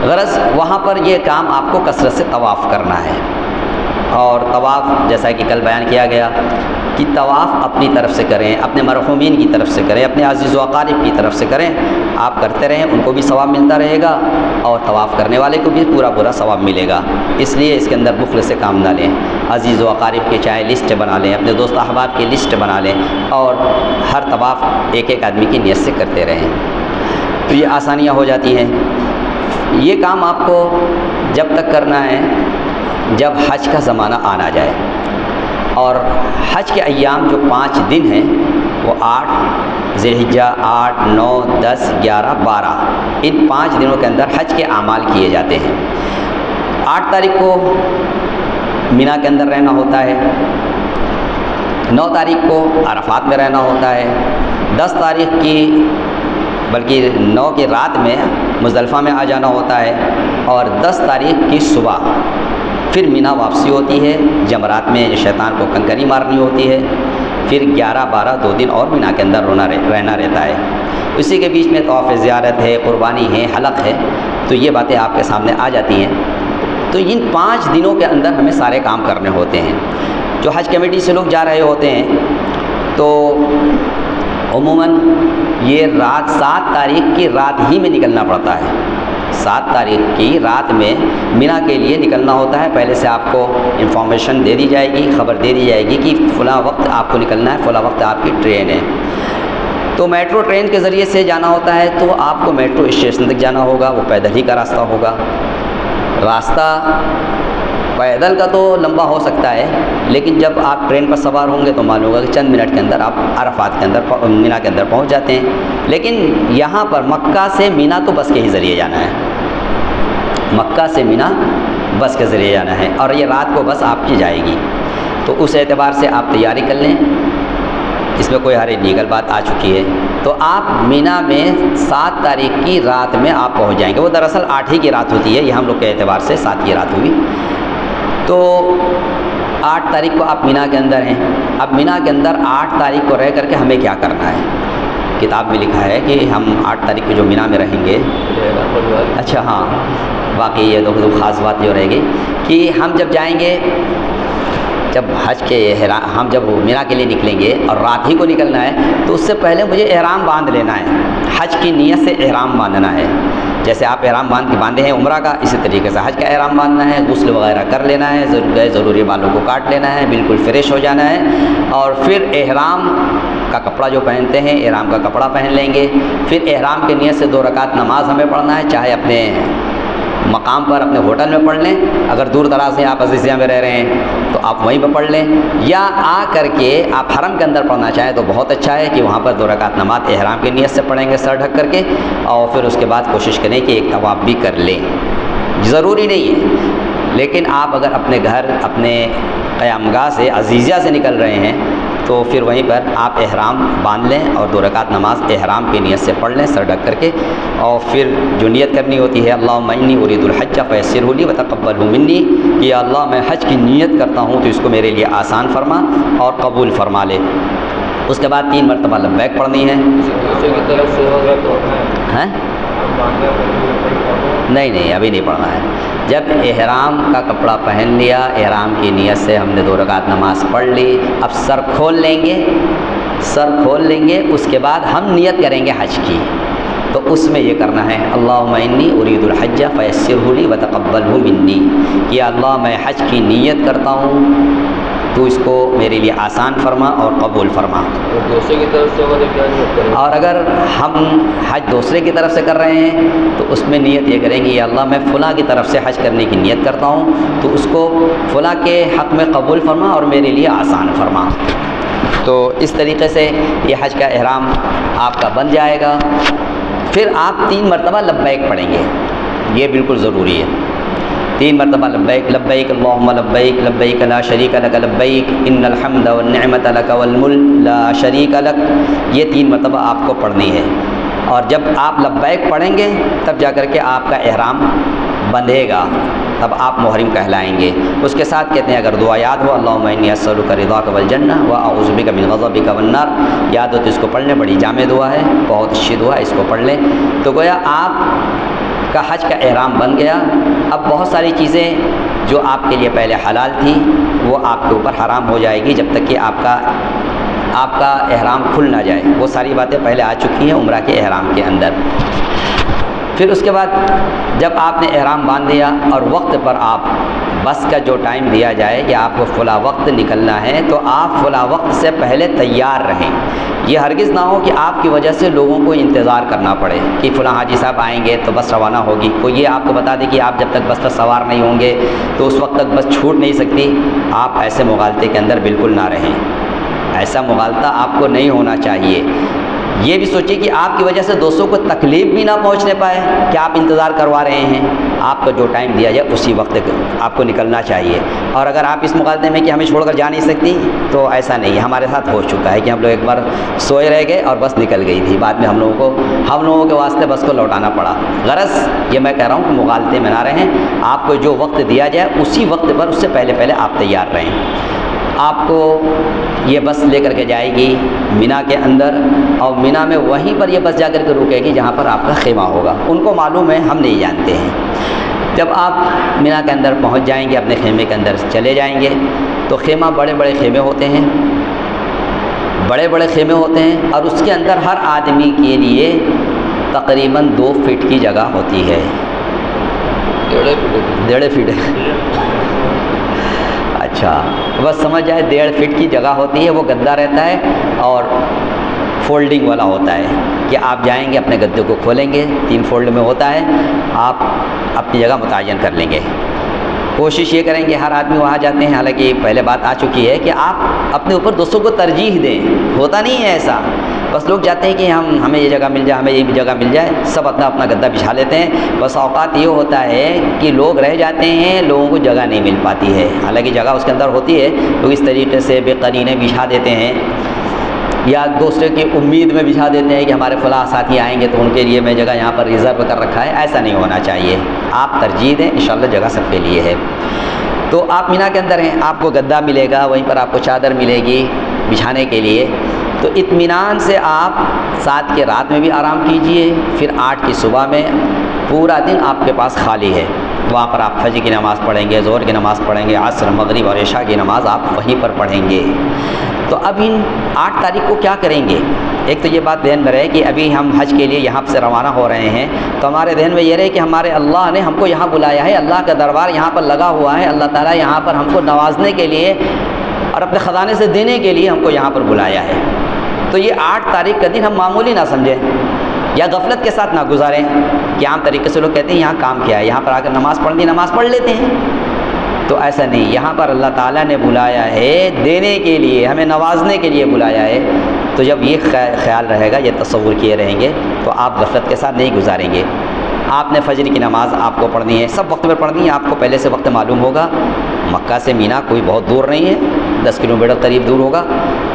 غرض وہاں پر یہ کام آپ کو کثرت سے طواف کرنا ہے، اور طواف جیسا کہ کل بیان کیا گیا کہ طواف اپنی طرف سے کریں، اپنے مرحومین کی طرف سے کریں، اپنے عزیز و اقارب کی طرف سے کریں، آپ کرتے رہیں، ان کو بھی ثواب ملتا رہے گا اور طواف کرنے والے کو بھی پورا ثواب ملے گا۔ اس لیے اس کے اندر بخل سے کام نہ لیں، عزیز و اقارب کے چاہے لسٹ بنا لیں، اپنے دوست احباب کی لسٹ بنا لیں اور ہر طواف ایک ایک آدمی کی نیت سے کرتے رہیں، تو یہ آسانیاں ہو جاتی ہیں۔ یہ کام آپ کو جب تک کرنا ہے جب حج کا زمانہ آنا جائے، اور حج کے ایام جو 5 دن ہیں وہ 8 ذی الحجہ، 8، 9، 10، 11، 12 ان 5 دنوں کے اندر حج کے اعمال کیے جاتے ہیں۔ 8 تاریخ کو مینا کے اندر رہنا ہوتا ہے، 9 تاریخ کو عرفات میں رہنا ہوتا ہے، 10 تاریخ کی بلکہ 9 کی رات میں مزدلفہ میں آ جانا ہوتا ہے، اور 10 تاریخ کی صبح پھر مینا واپسی ہوتی ہے، جمرات میں شیطان کو کنکری مارنی ہوتی ہے، پھر 11، 12 2 دن اور مینا کے اندر رہنا رہتا ہے۔ اسی کے بیچ میں طواف زیارت ہے، قربانی ہے، حلق ہے، تو یہ باتیں آپ کے سامنے آ جاتی ہیں۔ تو ان 5 دنوں کے اندر ہمیں سارے کام کرنے ہوتے ہیں۔ جو حج کمیٹی سے لوگ جا رہے ہوتے ہیں تو عموماً یہ رات 7 تاریخ کی رات ہی میں نکلنا پڑتا ہے۔ 7 تاریخ کی رات میں مینا کے لیے نکلنا ہوتا ہے، پہلے سے آپ کو انفارمیشن دے دی جائے گی، خبر دے دی جائے گی کہ فلاں وقت آپ کو نکلنا ہے، فلاں وقت آپ کی ٹرین ہے۔ تو میٹرو ٹرین کے ذریعے سے جانا ہوتا ہے تو آپ کو میٹرو اسٹیشن تک جانا ہوگا، وہ پیدل ہی کا راستہ ہوگا۔ راستہ پیدل کا تو لمبا ہو سکتا ہے، لیکن جب آپ ٹرین پر سوار ہوں گے تو معلوم ہوگا کہ چند منٹ کے اندر آپ عرفات کے اندر مینا کے اندر پہنچ جاتے ہیں۔ لیکن یہاں پر مکہ سے مینا تو بس کے ہی ذریعے جانا ہے، مکہ سے مینا بس کے ذریعے جانا ہے، اور یہ رات کو بس آپ کی جائے گی، تو اس اعتبار سے آپ تیاری کر لیں، اس میں کوئی حرج نہیں، کل بات آ چکی ہے۔ تو آپ مینا میں 7 تاریخ کی رات میں آپ پہنچ جائیں گے، وہ دراصل 8 ہی کی رات ہوتی ہے، یہ ہم لوگ کے اعتبار سے 7 کی رات ہوئی۔ تو 8 تاریخ کو آپ مینا کے اندر ہیں۔ اب مینا کے اندر 8 تاریخ کو رہ کر کے ہمیں کیا کرنا ہے؟ کتاب میں لکھا ہے کہ ہم 8 تاریخ کو جو مینا میں رہیں گے، اچھا ہاں باقی یہ دو خاص بات یہ رہے گی کہ ہم جب جائیں گے، جب حج کے ہم جب مینا کے لیے نکلیں گے اور رات ہی کو نکلنا ہے تو اس سے پہلے مجھے احرام باندھ لینا ہے، حج کی نیت سے احرام باندھنا ہے۔ جیسے آپ احرام باندھے ہیں عمرہ کا، اسی طریقے سے حج کا احرام باندھنا ہے، غسل وغیرہ کر لینا ہے، ضروری بالوں کو کاٹ لینا ہے، بالکل فریش ہو جانا ہے، اور پھر احرام کا کپڑا جو پہنتے ہیں احرام کا کپڑا پہن لیں گے۔ پھر احرام کے نیت سے 2 رکعت نماز ہمیں پڑھنا ہے، چاہے اپنے مقام پر اپنے ہوٹل میں پڑھ لیں، اگر دور دراز سے آپ عزیزیہ میں رہ رہے ہیں تو آپ وہیں پہ پڑھ لیں، یا آ کر کے آپ حرم کے اندر پڑھنا چاہیں تو بہت اچھا ہے کہ وہاں پر 2 رکعت نماز احرام کی نیت سے پڑھیں گے سر ڈھک کر کے، اور پھر اس کے بعد کوشش کریں کہ ایک طواف بھی کر لیں، ضروری نہیں ہے، لیکن آپ اگر اپنے گھر اپنے قیام گاہ سے عزیزیہ سے نکل رہے ہیں تو پھر وہیں پر آپ احرام باندھ لیں اور 2 رکعت نماز احرام کی نیت سے پڑھ لیں سر ڈھک کر کے، اور پھر جو نیت کرنی ہوتی ہے اللہم انی ارید الحج فیسرہ لی وتقبلہ منی، کہ یا اللہ میں حج کی نیت کرتا ہوں تو اس کو میرے لیے آسان فرما اور قبول فرما لے۔ اس کے بعد 3 مرتبہ لبیک پڑھنی ہے۔ ہیں؟ نہیں ابھی نہیں پڑھنا ہے۔ جب احرام کا کپڑا پہن لیا، احرام کی نیت سے ہم نے 2 رکعت نماز پڑھ لی، اب سر کھول لیں گے، اس کے بعد ہم نیت کریں گے حج کی۔ تو اس میں یہ کرنا ہے اللہم انی ارید الحج فیسرہ لی وتقبلہ منی، کہ اللہ میں حج کی نیت کرتا ہوں تو اس کو میرے لیے آسان فرما اور قبول فرما۔ دوسرے کی طرف سے ہوگا کیا نیت کریں؟ اور اگر ہم حج دوسرے کی طرف سے کر رہے ہیں تو اس میں نیت یہ کریں گے یا اللہ میں فلاں کی طرف سے حج کرنے کی نیت کرتا ہوں تو اس کو فلاں کے حق میں قبول فرما اور میرے لیے آسان فرما۔ تو اس طریقے سے یہ حج کا احرام آپ کا بن جائے گا۔ پھر آپ 3 مرتبہ لبیک پڑھیں گے، یہ بالکل ضروری ہے۔ 3 مرتبہ لبیک لبیک اللہم لبیک لبیک لا شریک لک لبیک ان الحمد والنعمت لک والملک لا شریک لک، یہ 3 مرتبہ آپ کو پڑھنی ہے۔ اور جب آپ لبیک پڑھیں گے تب جا کر کے آپ کا احرام بندھے گا، تب آپ محرم کہلائیں گے۔ اس کے ساتھ کہتے ہیں اگر دعا یاد ہو اللہم انی اسألک رضاک والجنہ واعوذ بک من غضبک والنار، یاد ہو تو اس کو پڑھ لیں، بڑی جامع دعا ہے، بہت اچھی دعا ہے، اس کو پڑھ لیں۔ تو گویا آپ کا حج کا احرام بن گیا۔ اب بہت ساری چیزیں جو آپ کے لیے پہلے حلال تھیں وہ آپ کے اوپر حرام ہو جائے گی جب تک کہ آپ کا احرام کھل نہ جائے۔ وہ ساری باتیں پہلے آ چکی ہیں عمرہ کے احرام کے اندر۔ پھر اس کے بعد جب آپ نے احرام باندھ دیا اور وقت پر آپ بس کا جو ٹائم دیا جائے کہ آپ کو فلاں وقت نکلنا ہے تو آپ فلاں وقت سے پہلے تیار رہیں۔ یہ ہرگز نہ ہو کہ آپ کی وجہ سے لوگوں کو انتظار کرنا پڑے کہ فلاں حاجی صاحب آئیں گے تو بس روانہ ہوگی، کوئی یہ آپ کو بتا دے کہ آپ جب تک بس پر سوار نہیں ہوں گے تو اس وقت تک بس چھوٹ نہیں سکتی۔ آپ ایسے مغالطے کے اندر بالکل نہ رہیں، ایسا مغالطہ آپ کو نہیں ہونا چاہیے۔ یہ بھی سوچیے کہ آپ کی وجہ سے دوستوں کو تکلیف بھی نہ پہنچنے پائے کہ آپ انتظار کروا رہے ہیں۔ آپ کا جو ٹائم دیا جائے اسی وقت آپ کو نکلنا چاہیے۔ اور اگر آپ اس مغالطے میں کہ ہمیں چھوڑ کر جا نہیں سکتی تو ایسا نہیں ہے، ہمارے ساتھ ہو چکا ہے کہ ہم لوگ ایک بار سوئے رہ گئے اور بس نکل گئی تھی، بعد میں ہم لوگوں کے واسطے بس کو لوٹانا پڑا۔ غرض یہ میں کہہ رہا ہوں کہ مغالطے میں نہ رہیں، آپ کو جو وقت دیا جائے اسی وقت پر اس سے پہلے آپ تیار رہیں۔ آپ کو یہ بس لے کر کے جائے گی مینا کے اندر، اور مینا میں وہیں پر یہ بس جا کر کے رکے گی جہاں پر آپ کا خیمہ ہوگا۔ ان کو معلوم ہے، ہم نہیں جانتے ہیں۔ جب آپ مینا کے اندر پہنچ جائیں گے، اپنے خیمے کے اندر چلے جائیں گے تو خیمہ بڑے بڑے خیمے ہوتے ہیں، اور اس کے اندر ہر آدمی کے لیے تقریباً 2 فٹ کی جگہ ہوتی ہے۔ 1.5 فٹ اچھا بس سمجھ جائے 1.5 فٹ کی جگہ ہوتی ہے۔ وہ گدا رہتا ہے اور فولڈنگ والا ہوتا ہے کہ آپ جائیں گے اپنے گدے کو کھولیں گے، 3 فولڈ میں ہوتا ہے، آپ اپنی جگہ متعین کر لیں گے۔ کوشش یہ کریں گے، ہر آدمی وہاں جاتے ہیں، حالانکہ پہلے بات آ چکی ہے کہ آپ اپنے اوپر دوستوں کو ترجیح دیں، ہوتا نہیں ہے ایسا۔ بس لوگ چاہتے ہیں کہ ہمیں یہ جگہ مل جائے، ہمیں یہ بھی جگہ مل جائے، سب اپنا گدا بچھا لیتے ہیں۔ بس اوقات یہ ہوتا ہے کہ لوگ رہ جاتے ہیں، لوگوں کو جگہ نہیں مل پاتی ہے، حالانکہ جگہ اس کے اندر ہوتی ہے۔ لوگ اس طریقے سے بے قرینے بچھا دیتے ہیں یا دوسرے کی امید میں بچھا دیتے ہیں کہ ہمارے فلاں ساتھی آئیں گے تو ان کے لیے میں جگہ یہاں پر ریزرو کر رکھا ہے۔ ایسا نہیں ہونا چاہیے، آپ ترجیح دیں، انشاءاللہ جگہ سب کے لیے ہے۔ تو آپ مینا کے اندر ہیں، آپ کو گدا ملے گا، وہیں پر آپ کو چادر ملے گی بچھانے کے لیے۔ تو اطمینان سے آپ 7 کے رات میں بھی آرام کیجئے، پھر 8 کی صبح میں پورا دن آپ کے پاس خالی ہے۔ وہاں پر آپ فجر کی نماز پڑھیں گے، ظہر کی نماز پڑھیں گے، عصر، مغرب اور عشاء کی نماز آپ وہیں پر پڑھیں گے۔ تو اب ان 8 تاریخ کو کیا کریں گے؟ ایک تو یہ بات ذہن میں رہے کہ ابھی ہم حج کے لیے یہاں سے روانہ ہو رہے ہیں، تو ہمارے ذہن میں یہ رہے کہ ہمارے اللہ نے ہم کو یہاں بلایا ہے، اللہ کا دربار یہاں پر لگا ہوا ہے، اللہ تعالیٰ یہاں پر ہم کو نوازنے کے لیے اور اپنے خزانے سے دینے کے لیے ہم کو یہاں پر بلایا ہے۔ تو یہ 8 تاریخ کا دن ہم معمولی نہ سمجھیں یا غفلت کے ساتھ نہ گزاریں کہ عام طریقے سے لوگ کہتے ہیں یہاں کام کیا ہے، یہاں پر آ کر نماز پڑھنی، نماز پڑھ لیتے ہیں۔ تو ایسا نہیں، یہاں پر اللہ تعالیٰ نے بلایا ہے دینے کے لیے، ہمیں نوازنے کے لیے بلایا ہے۔ تو جب یہ خیال رہے گا، یہ تصور کیے رہیں گے تو آپ غفلت کے ساتھ نہیں گزاریں گے۔ آپ نے فجر کی نماز آپ کو پڑھنی ہے، سب وقت پر پڑھنی ہے، آپ کو پہلے سے وقت معلوم ہوگا۔ مکہ سے مینا کوئی بہت دور نہیں ہے، 10 کلومیٹر قریب دور ہوگا،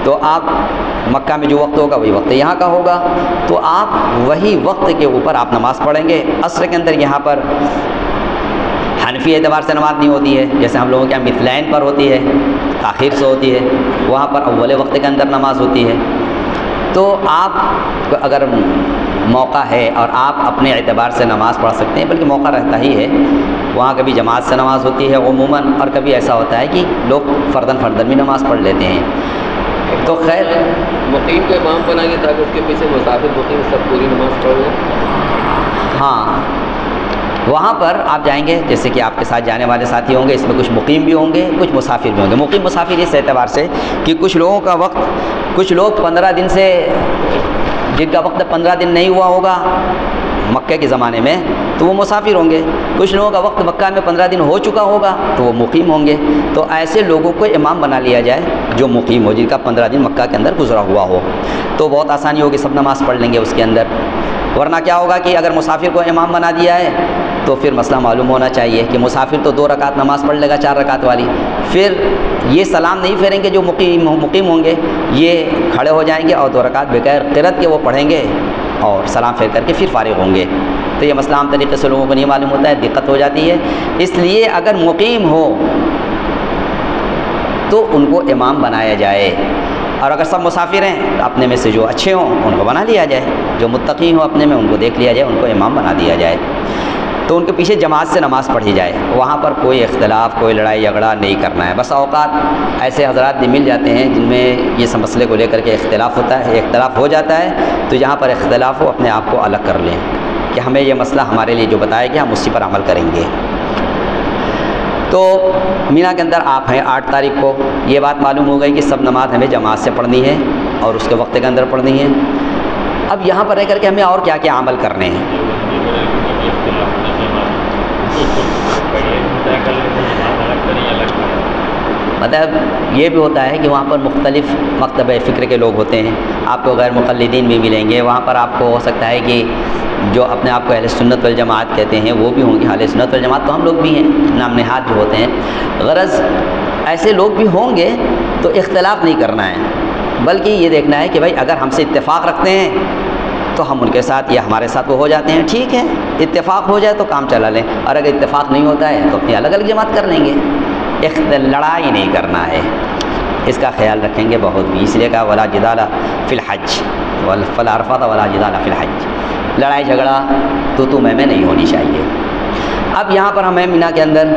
تو آپ مکہ میں جو وقت ہوگا وہی وقت یہاں کا ہوگا، تو آپ وہی وقت کے اوپر آپ نماز پڑھیں گے۔ عصر کے اندر یہاں پر حنفی اعتبار سے نماز نہیں ہوتی ہے، جیسے ہم لوگوں کے یہاں مثلین پر ہوتی ہے، تاخیر سے ہوتی ہے، وہاں پر اول وقت کے اندر نماز ہوتی ہے۔ تو آپ اگر موقع ہے اور آپ اپنے اعتبار سے نماز پڑھ سکتے ہیں، بلکہ موقع رہتا ہی ہے، وہاں کبھی جماعت سے نماز ہوتی ہے عموماً، اور کبھی ایسا ہوتا ہے کہ لوگ فرداً بھی نماز پڑھ لیتے ہیں۔ تو خیر مقیم کو امام بنائیے تاکہ اس کے پیچھے مسافر مقیم سب پوری نماز پڑھ لیں۔ ہاں، وہاں پر آپ جائیں گے، جیسے کہ آپ کے ساتھ جانے والے ساتھی ہوں گے، اس میں کچھ مقیم بھی ہوں گے، کچھ مسافر بھی ہوں گے۔ مقیم مسافر اس اعتبار سے کہ کچھ لوگوں کا وقت، کچھ لوگ 15 دن سے، جن کا وقت 15 دن نہیں ہوا ہوگا مکہ کے زمانے میں، تو وہ مسافر ہوں گے۔ کچھ لوگوں کا وقت مکہ میں 15 دن ہو چکا ہوگا تو وہ مقیم ہوں گے۔ تو ایسے لوگوں کو امام بنا لیا جائے جو مقیم ہو، جن کا 15 دن مکہ کے اندر گزرا ہوا ہو، تو بہت آسانی ہوگی، سب نماز پڑھ لیں گے اس کے اندر۔ ورنہ کیا ہوگا کہ اگر مسافر کو امام بنا دیا ہے تو پھر مسئلہ معلوم ہونا چاہیے کہ مسافر تو 2 رکعت نماز پڑھ لے گا 4 رکعت والی، پھر یہ سلام نہیں پھیریں گے جو مقیم ہوں گے، یہ کھڑے ہو جائیں گے اور 2 رکعت بغیر قرأت کے وہ پڑھیں گے اور سلام پھیر کر کے پھر فارغ ہوں گے۔ تو یہ مسئلہ عام طریقے سے لوگوں کو نہیں معلوم ہوتا ہے، دقت ہو جاتی ہے۔ اس لیے اگر مقیم ہو تو ان کو امام بنایا جائے، اور اگر سب مسافر ہیں تو اپنے میں سے جو اچھے ہوں ان کو بنا لیا جائے، جو متقی ہوں اپنے میں ان کو دیکھ لیا جائے، ان کو امام بنا دیا جائے، تو ان کے پیچھے جماعت سے نماز پڑھی جائے۔ وہاں پر کوئی اختلاف، کوئی لڑائی جھگڑا نہیں کرنا ہے۔ بس اوقات ایسے حضرات بھی مل جاتے ہیں جن میں یہ سب مسئلے کو لے کر کے اختلاف ہو جاتا ہے، تو جہاں پر اختلاف ہو اپنے آپ کو الگ کر لیں کہ ہمیں یہ مسئلہ ہمارے لیے جو بتایا گیا ہم اسی پر عمل کریں گے۔ تو مینا کے اندر آپ ہیں 8 تاریخ کو، یہ بات معلوم ہو گئی کہ سب نماز ہمیں جماعت سے پڑھنی ہے اور اس کے وقت کے اندر پڑھنی ہے۔ اب یہاں پر رہ کر کے ہمیں اور کیا کیا عمل کرنے ہیں؟ مطلب یہ بھی ہوتا ہے کہ وہاں پر مختلف مکتب فکر کے لوگ ہوتے ہیں، آپ کو غیر مقلدین بھی ملیں گے، وہاں پر آپ کو ہو سکتا ہے کہ جو اپنے آپ کو اہل سنت والجماعت کہتے ہیں وہ بھی ہوں گے۔ اہل سنت والجماعت تو ہم لوگ بھی ہیں، نام نہاد جو ہوتے ہیں، غرض ایسے لوگ بھی ہوں گے، تو اختلاف نہیں کرنا ہے، بلکہ یہ دیکھنا ہے کہ بھائی اگر ہم سے اتفاق رکھتے ہیں تو ہم ان کے ساتھ یا ہمارے ساتھ وہ ہو جاتے ہیں، ٹھیک ہے، اتفاق ہو جائے تو کام چلا لیں، اور اگر اتفاق نہیں ہوتا ہے تو اپنی الگ الگ جماعت کر لیں گے۔ لڑائی نہیں کرنا ہے، اس کا خیال رکھیں گے بہت بھی، اس لیے کہا ولا جدال فی الحج فلا رفث ولا جدال فی الحج، لڑائی جھگڑا تو میں نہیں ہونی چاہیے۔ اب یہاں پر ہمیں مینا کے اندر،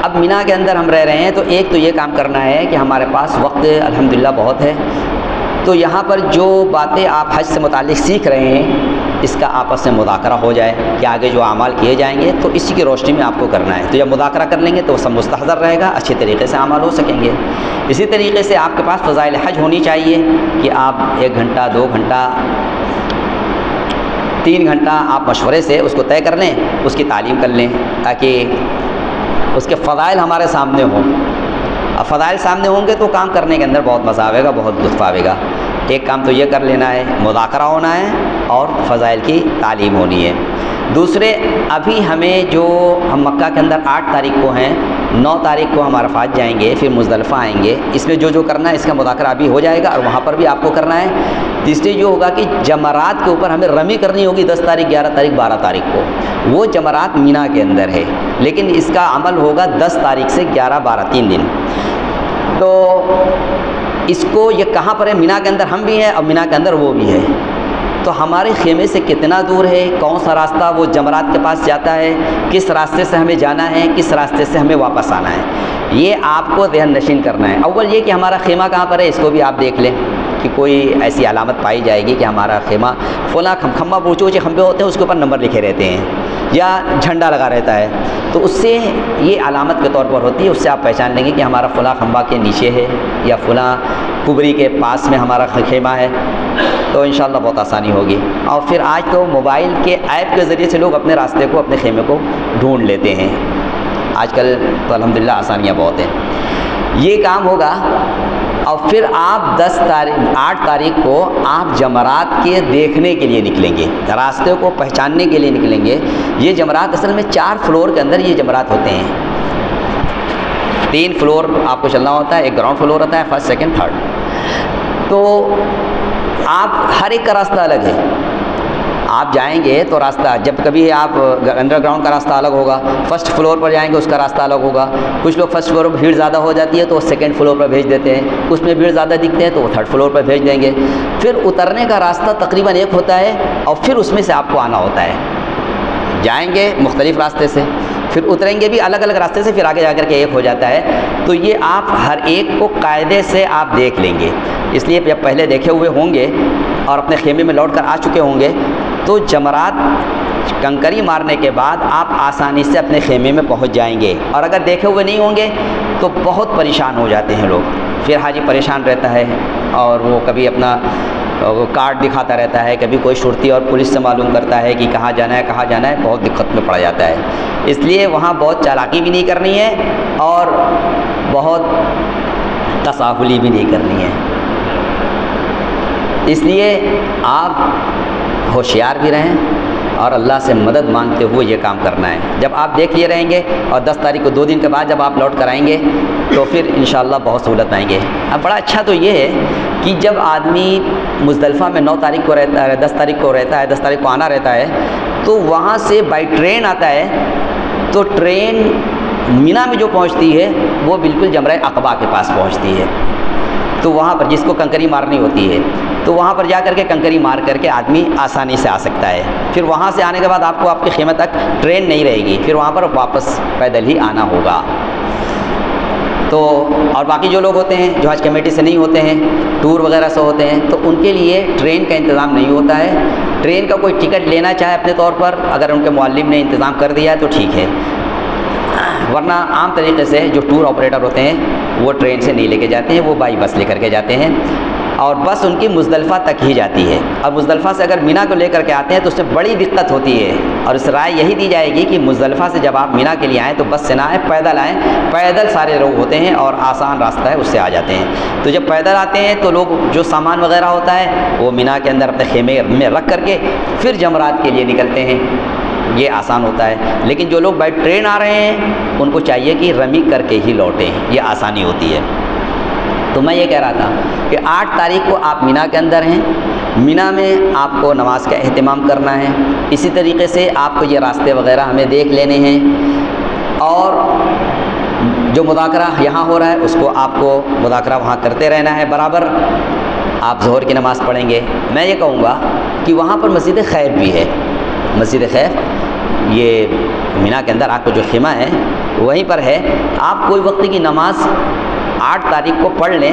اب مینا کے اندر ہم رہ رہے ہیں، تو ایک تو یہ کام کرنا ہے کہ ہمارے پاس وقت الحمدللہ بہت ہے، تو یہاں پر جو باتیں آپ حج سے متعلق سیکھ رہے ہیں اس کا آپس میں مذاکرہ ہو جائے کہ آگے جو اعمال کیے جائیں گے تو اسی کی روشنی میں آپ کو کرنا ہے، تو جب مذاکرہ کر لیں گے تو وہ سب مستحضر رہے گا، اچھے طریقے سے اعمال ہو سکیں گے۔ اسی طریقے سے آپ کے پاس فضائل حج ہونی چاہیے کہ آپ 1 گھنٹہ 2 گھنٹہ 3 گھنٹہ آپ مشورے سے اس کو طے کر لیں، اس کی تعلیم کر لیں، تاکہ اس کے فضائل ہمارے سامنے ہوں۔ اب فضائل سامنے ہوں گے تو کام کرنے کے اندر بہت مزہ آئے گا، بہت لطف آئے گا۔ ایک کام تو یہ کر لینا ہے، مذاکرہ ہونا ہے اور فضائل کی تعلیم ہونی ہے۔ دوسرے، ابھی ہمیں جو ہم مکہ کے اندر 8 تاریخ کو ہیں، 9 تاریخ کو ہم عرفات جائیں گے، پھر مزدلفہ آئیں گے، اس میں جو کرنا ہے اس کا مذاکرہ ابھی ہو جائے گا اور وہاں پر بھی آپ کو کرنا ہے۔ تیسرے یہ ہوگا کہ جمرات کے اوپر ہمیں رمی کرنی ہوگی 10 تاریخ 11 تاریخ 12 تاریخ کو، وہ جمرات مینا کے اندر ہے، لیکن اس کا عمل ہوگا 10 تاریخ سے 11 12 3 دن۔ تو اس کو یہ کہاں پر ہے؟ مینا کے اندر ہم بھی ہیں اور مینا کے اندر وہ بھی ہے، تو ہمارے خیمے سے کتنا دور ہے، کون سا راستہ وہ جمرات کے پاس جاتا ہے، کس راستے سے ہمیں جانا ہے، کس راستے سے ہمیں واپس آنا ہے، یہ آپ کو ذہن نشین کرنا ہے۔ اول یہ کہ ہمارا خیمہ کہاں پر ہے اس کو بھی آپ دیکھ لیں کہ کوئی ایسی علامت پائی جائے گی کہ ہمارا خیمہ فلاں کھمبا، اونچے اونچے کھمبے ہوتے ہیں اس کے اوپر نمبر لکھے رہتے ہیں یا جھنڈا لگا رہتا ہے، تو اس سے یہ علامت کے طور پر ہوتی ہے، اس سے آپ پہچان لیں گے کہ ہمارا فلاں کھمبا کے نیچے ہے یا فلاں کبری کے پاس میں ہمارا خیمہ ہے، تو انشاءاللہ بہت آسانی ہوگی۔ اور پھر آج تو موبائل کے ایپ کے ذریعے سے لوگ اپنے راستے کو، اپنے خیمے کو ڈھونڈ لیتے ہیں، آج کل تو الحمدللہ آسانیاں بہت ہیں۔ یہ کام ہوگا اور پھر آپ 8 تاریخ کو آپ جمرات کے دیکھنے کے لیے نکلیں گے، راستے کو پہچاننے کے لیے نکلیں گے۔ یہ جمرات اصل میں 4 فلور کے اندر یہ جمرات ہوتے ہیں، 3 فلور آپ کو چلنا ہوتا ہے، ایک گراؤنڈ فلور ہوتا ہے، فرسٹ سیکنڈ تھرڈ، تو آپ ہر ایک کا راستہ الگ ہے. آپ جائیں گے تو راستہ جب کبھی آپ انڈر گراؤنڈ کا راستہ الگ ہوگا، فرسٹ فلور پر جائیں گے اس کا راستہ الگ ہوگا. کچھ لوگ فرسٹ فلور پر بھیڑ زیادہ ہو جاتی ہے تو وہ سیکنڈ فلور پر بھیج دیتے ہیں، اس میں بھیڑ زیادہ دکھتے ہیں تو وہ تھرڈ فلور پر بھیج دیں گے. پھر اترنے کا راستہ تقریباً ایک ہوتا ہے اور پھر اس میں سے آپ کو آنا ہوتا ہے. جائیں گے مختلف راستے سے، پھر اتریں گے بھی الگ الگ راستے سے، پھر آگے جا کر کے ایک ہو جاتا ہے. تو یہ آپ ہر ایک کو قاعدے سے آپ دیکھ لیں گے. اس لیے جب پہلے دیکھے ہوئے ہوں گے اور اپنے خیمے میں لوٹ کر آ چکے ہوں گے تو جمرات کنکری مارنے کے بعد آپ آسانی سے اپنے خیمے میں پہنچ جائیں گے. اور اگر دیکھے ہوئے نہیں ہوں گے تو بہت پریشان ہو جاتے ہیں لوگ. پھر حاجی پریشان رہتا ہے اور وہ کبھی اپنا کارڈ دکھاتا رہتا ہے، کبھی کوئی شرطی اور پولیس سے معلوم کرتا ہے کہ کہاں جانا ہے کہاں جانا ہے، بہت دقت میں پڑ جاتا ہے. اس لیے وہاں بہت چالاکی بھی نہیں کرنی ہے اور بہت تساہلی بھی نہیں کرنی ہے. اس لیے آپ ہوشیار بھی رہیں اور اللہ سے مدد مانگتے ہوئے یہ کام کرنا ہے. جب آپ دیکھ لیے رہیں گے اور 10 تاریخ کو 2 دن کے بعد جب آپ لوٹ کر آئیں گے تو پھر انشاءاللہ بہت سہولت آئیں گے. اب بڑا اچھا تو یہ ہے کہ جب آدمی مزدلفہ میں 9 تاریخ کو رہتا ہے، 10 تاریخ کو رہتا ہے، 10 تاریخ کو آنا رہتا ہے، تو وہاں سے بائی ٹرین آتا ہے تو ٹرین مینا میں جو پہنچتی ہے وہ بالکل جمرہ عقبہ کے پاس پہنچتی ہے. تو وہاں پر جس کو کنکری مارنی ہوتی ہے تو وہاں پر جا کر کے کنکری مار کر کے آدمی آسانی سے آ سکتا ہے. پھر وہاں سے آنے کے بعد آپ کو آپ کے خیمے تک ٹرین نہیں رہے گی، پھر وہاں پر واپس پیدل ہی آنا ہوگا. تو اور باقی جو لوگ ہوتے ہیں جو حج کمیٹی سے نہیں ہوتے ہیں، ٹور وغیرہ سے ہوتے ہیں، تو ان کے لیے ٹرین کا انتظام نہیں ہوتا ہے. ٹرین کا کوئی ٹکٹ لینا چاہے اپنے طور پر، اگر ان کے معلم نے انتظام کر دیا ہے تو ٹھیک ہے، ورنہ عام طریقے سے جو ٹور آپریٹر ہوتے ہیں وہ ٹرین سے نہیں لے کے جاتے ہیں، وہ بائی بس لے کر کے جاتے ہیں اور بس ان کی مزدلفہ تک ہی جاتی ہے. اور مزدلفہ سے اگر مینا کو لے کر کے آتے ہیں تو اس میں بڑی دقت ہوتی ہے. اور اس رائے یہی دی جائے گی کہ مزدلفہ سے جب آپ مینا کے لیے آئیں تو بس سے نہ آئیں، پیدل آئیں. پیدل سارے لوگ ہوتے ہیں اور آسان راستہ ہے، اس سے آ جاتے ہیں. تو جب پیدل آتے ہیں تو لوگ جو سامان وغیرہ ہوتا ہے وہ مینا کے اندر اپنے خیمے میں رکھ کر کے پھر جمرات کے لیے نکلتے ہیں، یہ آسان ہوتا ہے. لیکن جو لوگ بائی ٹرین آ رہے ہیں ان کو چاہیے کہ رمی کر کے ہی لوٹیں، یہ آسانی ہوتی ہے. تو میں یہ کہہ رہا تھا کہ 8 تاریخ کو آپ مینا کے اندر ہیں، مینا میں آپ کو نماز کا اہتمام کرنا ہے. اسی طریقے سے آپ کو یہ راستے وغیرہ ہمیں دیکھ لینے ہیں اور جو مذاکرہ یہاں ہو رہا ہے اس کو آپ کو مذاکرہ وہاں کرتے رہنا ہے برابر. آپ ظہر کی نماز پڑھیں گے. میں یہ کہوں گا کہ وہاں پر مسجد خیف بھی ہے. مسجد خیف یہ مینا کے اندر آپ کو جو خیمہ ہے وہیں پر ہے. آپ کوئی وقت کی نماز 8 تاریخ کو پڑھ لیں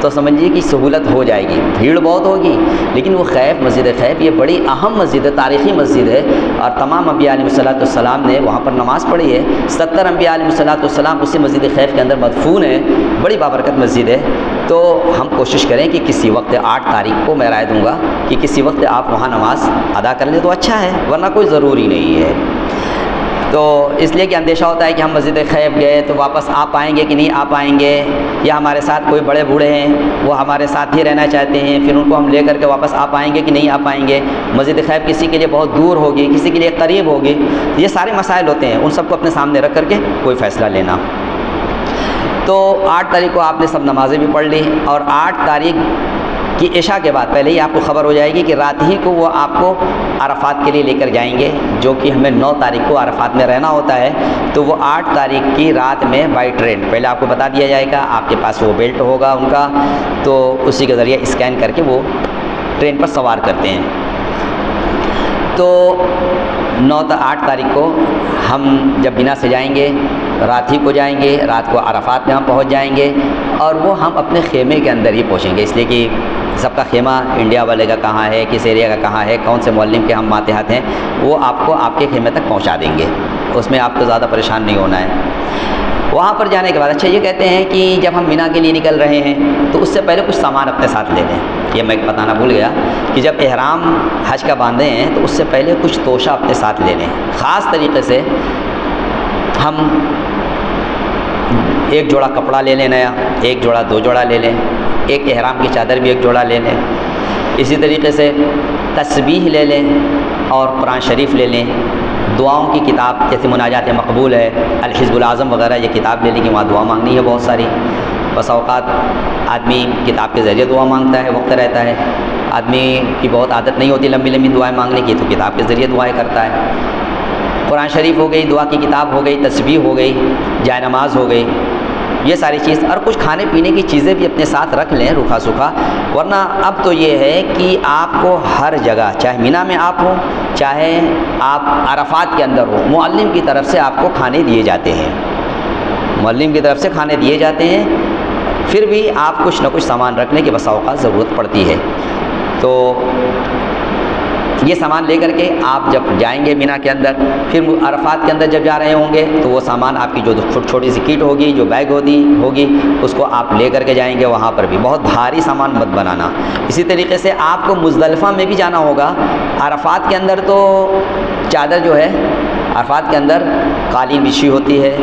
تو سمجھیے کہ سہولت ہو جائے گی. بھیڑ بہت ہوگی لیکن وہ خیف، مسجد خیف یہ بڑی اہم مسجد ہے، تاریخی مسجد ہے اور تمام انبیاء علیہ الصلوۃ والسلام نے وہاں پر نماز پڑھی ہے. 70 انبیاء علیہ الصلوۃ والسلام اسی مسجد خیف کے اندر مدفون ہیں. بڑی بابرکت مسجد ہے. تو ہم کوشش کریں کہ کسی وقت 8 تاریخ کو میں رائے دوں گا کہ کسی وقت آپ وہاں نماز ادا کر لیں تو اچھا ہے، ورنہ کوئی ضروری نہیں ہے. تو اس لیے کہ اندیشہ ہوتا ہے کہ ہم مسجد خیف گئے تو واپس آ پائیں گے کہ نہیں آ پائیں گے، یا ہمارے ساتھ کوئی بڑے بوڑھے ہیں وہ ہمارے ساتھ ہی رہنا چاہتے ہیں، پھر ان کو ہم لے کر کے واپس آ پائیں گے کہ نہیں آ پائیں گے. مسجد خیف کسی کے لیے بہت دور ہوگی، کسی کے لیے قریب ہوگی. یہ سارے مسائل ہوتے ہیں، ان سب کو اپنے سامنے رکھ کر کے کوئی فیصلہ لینا. تو 8 تاریخ کو آپ نے سب نمازیں بھی پڑھ لی اور 8 تاریخ کی عشاء کے بعد پہلے ہی آپ کو خبر ہو جائے گی کہ رات ہی کو وہ آپ کو عرفات کے لیے لے کر جائیں گے، جو کہ ہمیں 9 تاریخ کو عرفات میں رہنا ہوتا ہے. تو وہ 8 تاریخ کی رات میں بائی ٹرین پہلے آپ کو بتا دیا جائے گا. آپ کے پاس وہ بیلٹ ہوگا ان کا، تو اسی کے ذریعے اسکین کر کے وہ ٹرین پر سوار کرتے ہیں. تو 8 تاریخ کو ہم جب مینا سے جائیں گے رات ہی کو جائیں گے، رات کو عرفات میں ہم پہنچ جائیں گے اور وہ ہم اپنے خیمے کے اندر ہی پہنچیں گے. اس لیے کہ سب کا خیمہ انڈیا والے کا کہاں ہے، کس ایریا کا کہاں ہے، کون سے معلم کے ہم ماتحت ہیں، وہ آپ کو آپ کے خیمے تک پہنچا دیں گے. اس میں آپ کو زیادہ پریشان نہیں ہونا ہے. وہاں پر جانے کے بعد اچھا یہ کہتے ہیں کہ جب ہم مینا کے لیے نکل رہے ہیں تو اس سے پہلے کچھ سامان اپنے ساتھ لے لیں. یہ میں بتانا بھول گیا کہ جب احرام حج کا باندھے ہیں تو اس سے پہلے کچھ توشہ اپنے ساتھ لے لیں. خاص طریقے سے ہم 1 جوڑا کپڑا لے لیں نیا، 1 جوڑا 2 جوڑا لے لیں، ایک احرام کی چادر بھی 1 جوڑا لے لیں. اسی طریقے سے تسبیح لے لیں اور قرآن شریف لے لیں. دعاؤں کی کتاب جیسے مناجات مقبول ہے، الحزب العظم وغیرہ، یہ کتاب لے لی کہ وہاں دعا مانگنی ہے بہت ساری. بس اوقات آدمی کتاب کے ذریعے دعا مانگتا ہے، وقت رہتا ہے، آدمی کی بہت عادت نہیں ہوتی لمبی لمبی دعائیں مانگنے کی، تو کتاب کے ذریعے دعائیں کرتا ہے. قرآن شریف ہو گئی، دعا کی کتاب ہو گئی، تسبیح ہو گئی، جائے نماز ہو گئی، یہ ساری چیز. اور کچھ کھانے پینے کی چیزیں بھی اپنے ساتھ رکھ لیں روکھا سوکھا، ورنہ اب تو یہ ہے کہ آپ کو ہر جگہ، چاہے مینا میں آپ ہوں، چاہے آپ عرفات کے اندر ہو، معلم کی طرف سے آپ کو کھانے دیے جاتے ہیں، معلم کی طرف سے کھانے دیے جاتے ہیں. پھر بھی آپ کچھ نہ کچھ سامان رکھنے کی بس اوقات ضرورت پڑتی ہے. تو یہ سامان لے کر کے آپ جب جائیں گے مینا کے اندر، پھر عرفات کے اندر جب جا رہے ہوں گے تو وہ سامان آپ کی جو چھوٹی سی کٹ ہوگی، جو بیگ ہوگی، اس کو آپ لے کر کے جائیں گے. وہاں پر بھی بہت بھاری سامان مت بنانا. اسی طریقے سے آپ کو مزدلفہ میں بھی جانا ہوگا. عرفات کے اندر تو چادر جو ہے، عرفات کے اندر قالین بچھی ہوتی ہے،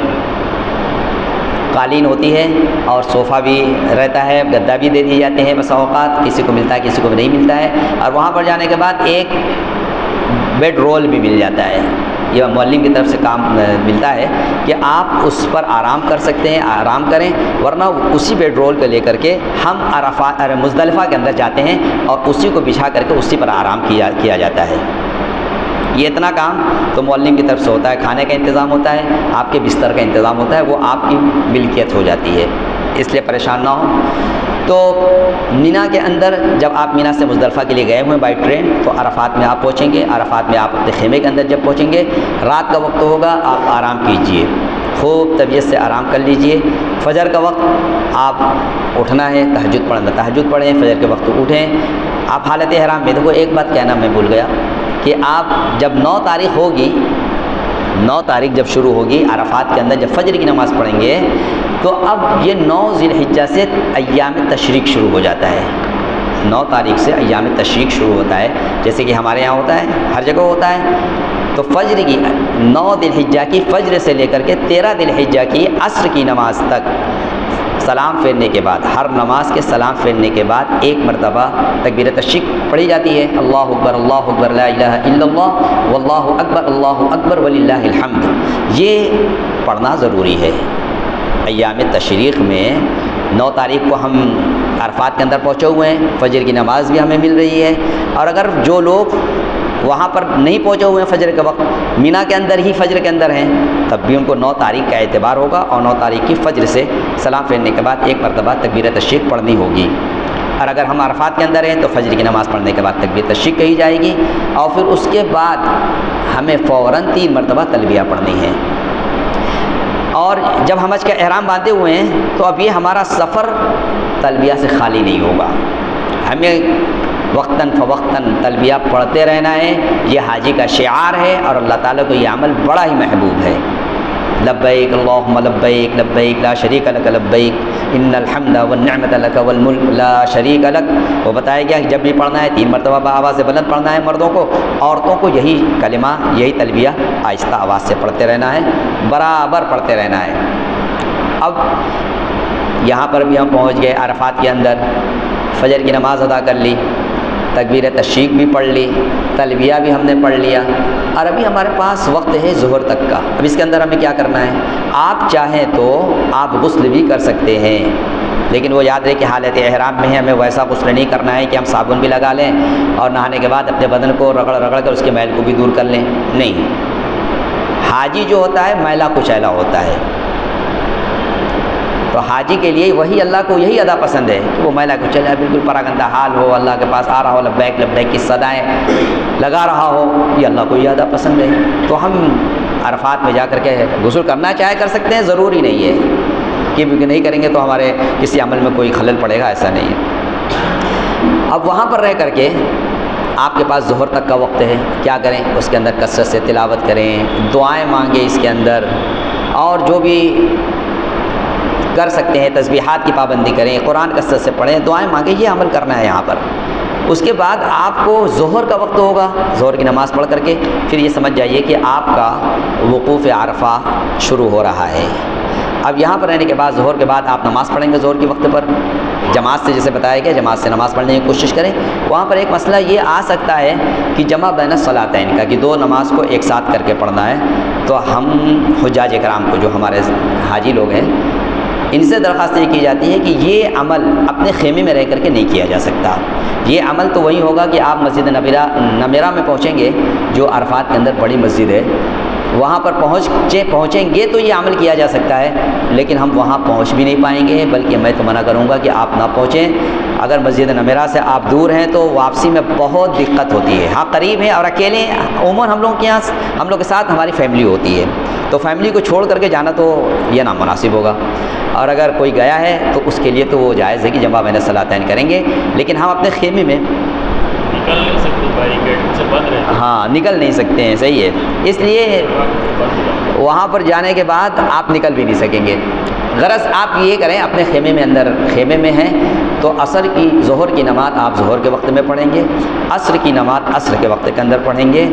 قالین ہوتی ہے، اور صوفہ بھی رہتا ہے، گدا بھی دے دیے جاتے ہیں بس اوقات، کسی کو ملتا ہے کسی کو نہیں ملتا ہے. اور وہاں پر جانے کے بعد ایک بیڈ رول بھی مل جاتا ہے. یہ معلم کی طرف سے کام ملتا ہے کہ آپ اس پر آرام کر سکتے ہیں، آرام کریں. ورنہ اسی بیڈ رول کو لے کر کے ہم مزدلفہ کے اندر جاتے ہیں اور اسی کو بچھا کر کے اسی پر آرام کیا جاتا ہے. یہ اتنا کام تو معلم کی طرف سے ہوتا ہے. کھانے کا انتظام ہوتا ہے، آپ کے بستر کا انتظام ہوتا ہے، وہ آپ کی ملکیت ہو جاتی ہے، اس لیے پریشان نہ ہو. تو مینا کے اندر جب آپ مینا سے مزدلفہ کے لیے گئے ہوئے بائی ٹرین، تو عرفات میں آپ پہنچیں گے. عرفات میں آپ اپنے خیمے کے اندر جب پہنچیں گے، رات کا وقت ہوگا، آپ آرام کیجئے، خوب طبیعت سے آرام کر لیجئے. فجر کا وقت آپ اٹھنا ہے، تہجد پڑھیں، فجر کے وقت اٹھیں. آپ حالت احرام میں، دیکھو ایک بات کہنا میں بھول گیا کہ آپ جب 9 تاریخ ہوگی، 9 تاریخ جب شروع ہوگی عرفات کے اندر، جب فجر کی نماز پڑھیں گے، تو اب یہ 9 ذی الحجہ سے ایام تشریق شروع ہو جاتا ہے. 9 تاریخ سے ایام تشریق شروع ہوتا ہے، جیسے کہ ہمارے یہاں ہوتا ہے، ہر جگہ ہوتا ہے. تو فجر کی 9 ذی الحجہ کی فجر سے لے کر کے 13 ذی الحجہ کی عصر کی نماز تک سلام پھیرنے کے بعد، ہر نماز کے سلام پھیرنے کے بعد ایک مرتبہ تکبیر تشریق پڑھی جاتی ہے. اللہ اکبر لا الہ الا اللہ واللہ اکبر وللہ الحمد. یہ پڑھنا ضروری ہے. ایام تشریق میں 9 تاریخ کو ہم عرفات کے اندر پہنچے ہوئے ہیں، فجر کی نماز بھی ہمیں مل رہی ہے. اور اگر جو لوگ وہاں پر نہیں پہنچے ہوئے ہیں فجر کے وقت، مینا کے اندر ہی فجر کے اندر ہیں، تب بھی ان کو 9 تاریخ کا اعتبار ہوگا، اور 9 تاریخ کی فجر سے سلام پھیرنے کے بعد ایک مرتبہ تکبیر تشریق پڑھنی ہوگی. اور اگر ہم عرفات کے اندر ہیں تو فجر کی نماز پڑھنے کے بعد تکبیر تشریق کہی جائے گی، اور پھر اس کے بعد ہمیں فوراً 3 مرتبہ تلبیہ پڑھنی ہے. اور جب ہم حج کا احرام باندھے ہوئے ہیں تو اب یہ ہمارا سفر تلبیہ سے خالی نہیں ہوگا، ہمیں وقتاً فوقتاً تلبیہ پڑھتے رہنا ہے. یہ حاجی کا شعار ہے، اور اللہ تعالیٰ کو یہ عمل بڑا ہی محبوب ہے. لبیک اللہم لبیک لبیک لا شریک لک لبیک ان الحمد والنعمت لک والملک لا شریک لک. وہ بتایا گیا کہ جب بھی پڑھنا ہے 3 مرتبہ بآواز بلند پڑھنا ہے مردوں کو، عورتوں کو یہی کلمہ، یہی تلبیہ آہستہ آواز سے پڑھتے رہنا ہے، برابر پڑھتے رہنا ہے. اب یہاں پر بھی ہم پہنچ گئے عرفات کے اندر، فجر کی نماز ادا کر لی، تکبیر تشریق بھی پڑھ لی، تلبیہ بھی ہم نے پڑھ لیا، اور ابھی ہمارے پاس وقت ہے ظہر تک کا. اب اس کے اندر ہمیں کیا کرنا ہے؟ آپ چاہیں تو آپ غسل بھی کر سکتے ہیں، لیکن وہ یاد رہے کہ حالت احرام میں ہے، ہمیں ویسا غسل نہیں کرنا ہے کہ ہم صابن بھی لگا لیں اور نہانے کے بعد اپنے بدن کو رگڑ کر اس کے میل کو بھی دور کر لیں. نہیں، حاجی جو ہوتا ہے میلا کچیلا ہوتا ہے، تو حاجی کے لیے وہی اللہ کو یہی ادا پسند ہے کہ وہ میلا کچیلا بالکل پراگندہ حال ہو، اللہ کے پاس آ رہا ہو، لبیک لبیک کی صدائیں لگا رہا ہو، یہ اللہ کو یہ ادا پسند ہے. تو ہم عرفات میں جا کر کے غسل کرنا چاہے کر سکتے ہیں، ضروری نہیں ہے کہ نہیں کریں گے تو ہمارے کسی عمل میں کوئی خلل پڑے گا، ایسا نہیں ہے. اب وہاں پر رہ کر کے آپ کے پاس ظہر تک کا وقت ہے، کیا کریں؟ اس کے اندر کثرت سے تلاوت کریں، دعائیں مانگیں اس کے اندر، اور جو بھی کر سکتے ہیں تسبیحات کی پابندی کریں، قرآن کثرت سے پڑھیں، دعائیں مانگیں، یہ عمل کرنا ہے یہاں پر. اس کے بعد آپ کو ظہر کا وقت ہوگا، ظہر کی نماز پڑھ کر کے پھر یہ سمجھ جائیے کہ آپ کا وقوف عرفہ شروع ہو رہا ہے. اب یہاں پر رہنے کے بعد ظہر کے بعد آپ نماز پڑھیں گے ظہر کے وقت پر جماعت سے، جیسے بتایا گیا جماعت سے نماز پڑھنے کی کوشش کریں۔ وہاں پر ایک مسئلہ یہ آ سکتا ہے کہ جمع بین الصلاتین کا، کہ دو نماز کو ایک ساتھ کر کے پڑھنا ہے، تو ہم حجاج کرام کو، جو ہمارے حاجی لوگ ہیں، ان سے درخواست یہ کی جاتی ہے کہ یہ عمل اپنے خیمے میں رہ کر کے نہیں کیا جا سکتا۔ یہ عمل تو وہی ہوگا کہ آپ مسجد نمیرہ میں پہنچیں گے، جو عرفات کے اندر بڑی مسجد ہے، وہاں پر پہنچیں گے تو یہ عمل کیا جا سکتا ہے، لیکن ہم وہاں پہنچ بھی نہیں پائیں گے، بلکہ میں تو منع کروں گا کہ آپ نہ پہنچیں۔ اگر مسجد نمیرہ سے آپ دور ہیں تو واپسی میں بہت دقت ہوتی ہے۔ ہاں قریب ہیں اور اکیلے ہیں، عموماً ہم لوگ کے ساتھ ہماری فیملی ہوتی ہے، تو فیملی کو چھوڑ کر کے جانا تو یہ نامناسب ہوگا، اور اگر کوئی گیا ہے تو اس کے لیے تو وہ جائز ہے کہ جمع بین الصلاتین کریں گے، لیکن ہم اپنے خیمے میں نکل نہیں سکتے، بیریکیڈ سے بند رہے، ہاں نکل نہیں سکتے ہیں، صحیح ہے، اس لیے وہاں پر جانے کے بعد آپ نکل بھی نہیں سکیں گے۔ غرض آپ یہ کریں، اپنے خیمے میں ہیں تو ظہر کی نماز آپ ظہر کے وقت میں پڑھیں گے، عصر کی نماز عصر کے وقت کے اندر پڑھیں گے۔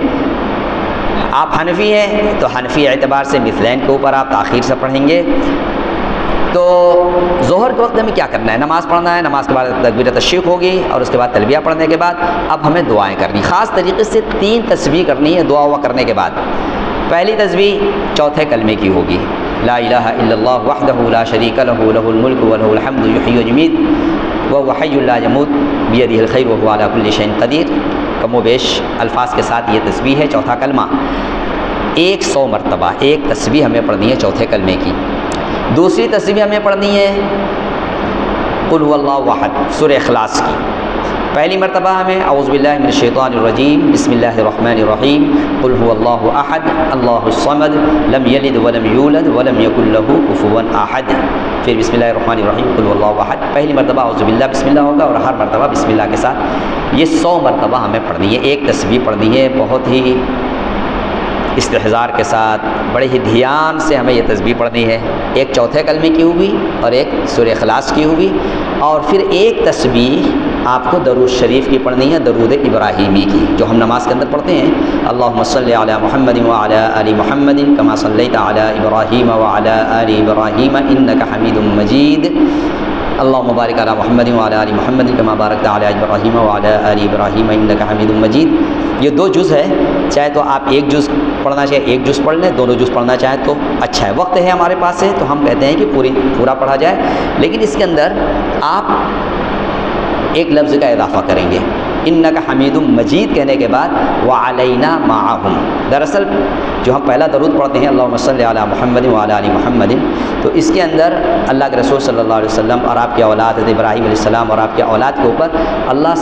آپ حنفی ہیں تو حنفی اعتبار سے مثلین کے اوپر آپ تاخیر سے پڑھیں گے۔ تو ظہر کے وقت میں کیا کرنا ہے؟ نماز پڑھنا ہے، نماز کے بعد تکبیرۃ تشریق ہوگی، اور اس کے بعد تلبیہ پڑھنے کے بعد اب ہمیں دعائیں کرنی، خاص طریقے سے 3 تسبیح کرنی ہے دعا کرنے کے بعد۔ پہلی تسبیح چوتھے کلمے کی ہوگی، لا الہ الا اللہ وحدہ لا شریک لہ لہ الملک ولہ الحمد یحیی ویمیت وہو حی لا یموت بیدہ الخیر وہو علی کل شیء قدیر۔ کم و بیش الفاظ کے ساتھ یہ تسبیح ہے، چوتھا کلمہ 100 مرتبہ ایک تسبیح ہمیں پڑھنی ہے چوتھے کلمے کی۔ دوسری تسبیح ہمیں پڑھنی ہے قل هو اللہ احد، سورہ اخلاص کی۔ پہلی مرتبہ ہمیں اعوذ باللہ من الشیطان الرجیم بسم اللہ الرحمن الرحیم قل هو اللہ احد اللہ الصمد لم یلد ولم یولد ولم یکن لہ کفوا احد۔ پھر بسم اللہ الرحمن الرحیم قل هو اللہ احد، پہلی مرتبہ اعوذ باللہ بسم اللہ ہوگا، اور ہر مرتبہ بسم اللہ کے ساتھ یہ 100 مرتبہ ہمیں پڑھنی ہے، ایک تسبیح پڑھنی ہے، بہت ہی استحضار کے ساتھ، بڑے ہی دھیان سے ہمیں یہ تسبیح پڑھنی ہے۔ ایک چوتھے کلمے کی ہوگی اور ایک سورہ اخلاص کی ہوگی، اور پھر ایک تسبیح آپ کو درود شریف کی پڑھنی ہے، درود ابراہیمی کی، جو ہم نماز کے اندر پڑھتے ہیں، اللہم صلی علی محمد وعلی آل محمد کما صلیت علی ابراہیم وعلی آل ابراہیم انک حمید مجید، اللہم بارک علی محمد وعلی آل محمد کما بارکت علی ابراہیم وعلی آل ابراہیم انک حمید مجید۔ یہ 2 جز ہے، چاہے تو آپ ایک جز پڑھنا چاہے ایک جز پڑھ لیں، دونوں جز پڑھنا چاہیں تو اچھا ہے، وقت ہے ہمارے پاس سے تو ہم کہتے ہیں کہ پورا پڑھا جائے، لیکن اس کے اندر آپ ایک لفظ کا اضافہ کریں گے، انک حمید مجید کہنے کے بعد وعلینا معہم۔ دراصل جو ہم پہلا درود پڑھتے ہیں اللہم صلی علی محمد وعلی آل محمد، تو اس کے اندر اللہ کے رسول صلی اللہ علیہ وسلم اور آپ کی اولاد حضرت ابراہیم علیہ السلام اور آپ کی اولاد کے اوپر اللہ